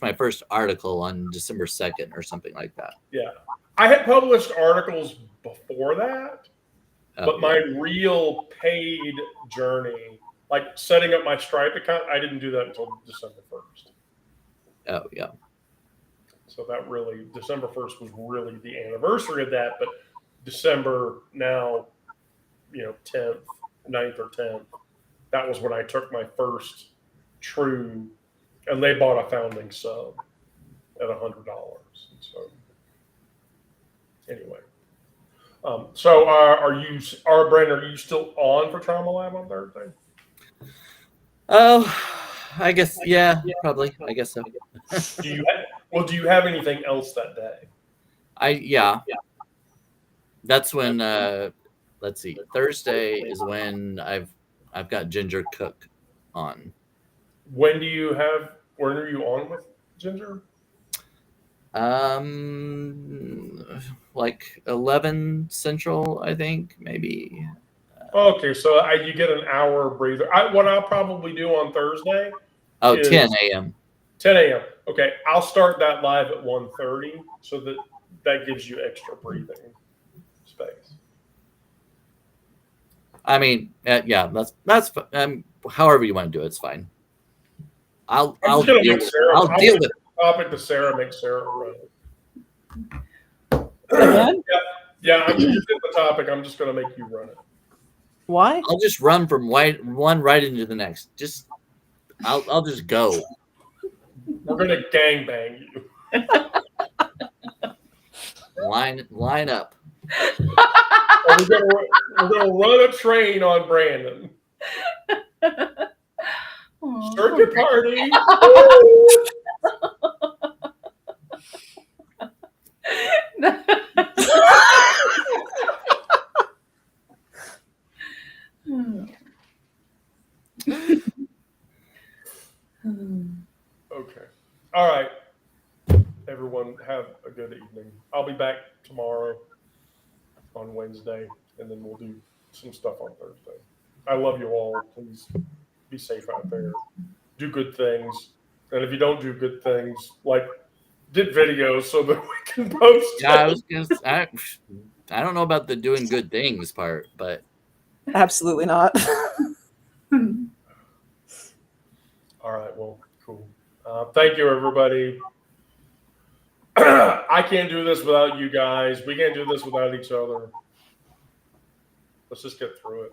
my first article on December 2nd or something like that. Yeah, I had published articles before that, but my real paid journey, like setting up my Stripe account, I didn't do that until December 1st. Oh, yeah. So that really, December 1st was really the anniversary of that. But December now, 10th, 9th or 10th, that was when I took my first true, and they bought a founding sub at $100. So anyway. So Brandon, are you still on for Trauma Lab on Thursday? Oh, I guess, yeah, probably. I guess so. Do you have anything else that day? Yeah. That's when let's see. Thursday is when I've got Ginger Cook on. When are you on with Ginger? Like 11 Central, I think, maybe. Okay, so you get an hour breather. What I'll probably do on Thursday. 10 a.m. 10 a.m. Okay, I'll start that live at 1:30, so that gives you extra breathing space. I mean, yeah, that's however you want to do it, it's fine. I'll deal with it. Topic to Sarah, make Sarah run it. Again? Yeah, I'm just at the topic. I'm just going to make you run it. Why? I'll just run from one right into the next. I'll just go. We're going to gangbang you. Line up. We're gonna run a train on Brandon. Circuit party. Okay. All right. Everyone have a good evening. I'll be back tomorrow on Wednesday, and then we'll do some stuff on Thursday. I love you all. Please be safe out there. Do good things. And if you don't do good things, like get videos so that we can post. Yeah, I don't know about the doing good things part, but Absolutely not. All right. Well, cool. Thank you, everybody. I can't do this without you guys. We can't do this without each other. Let's just get through it.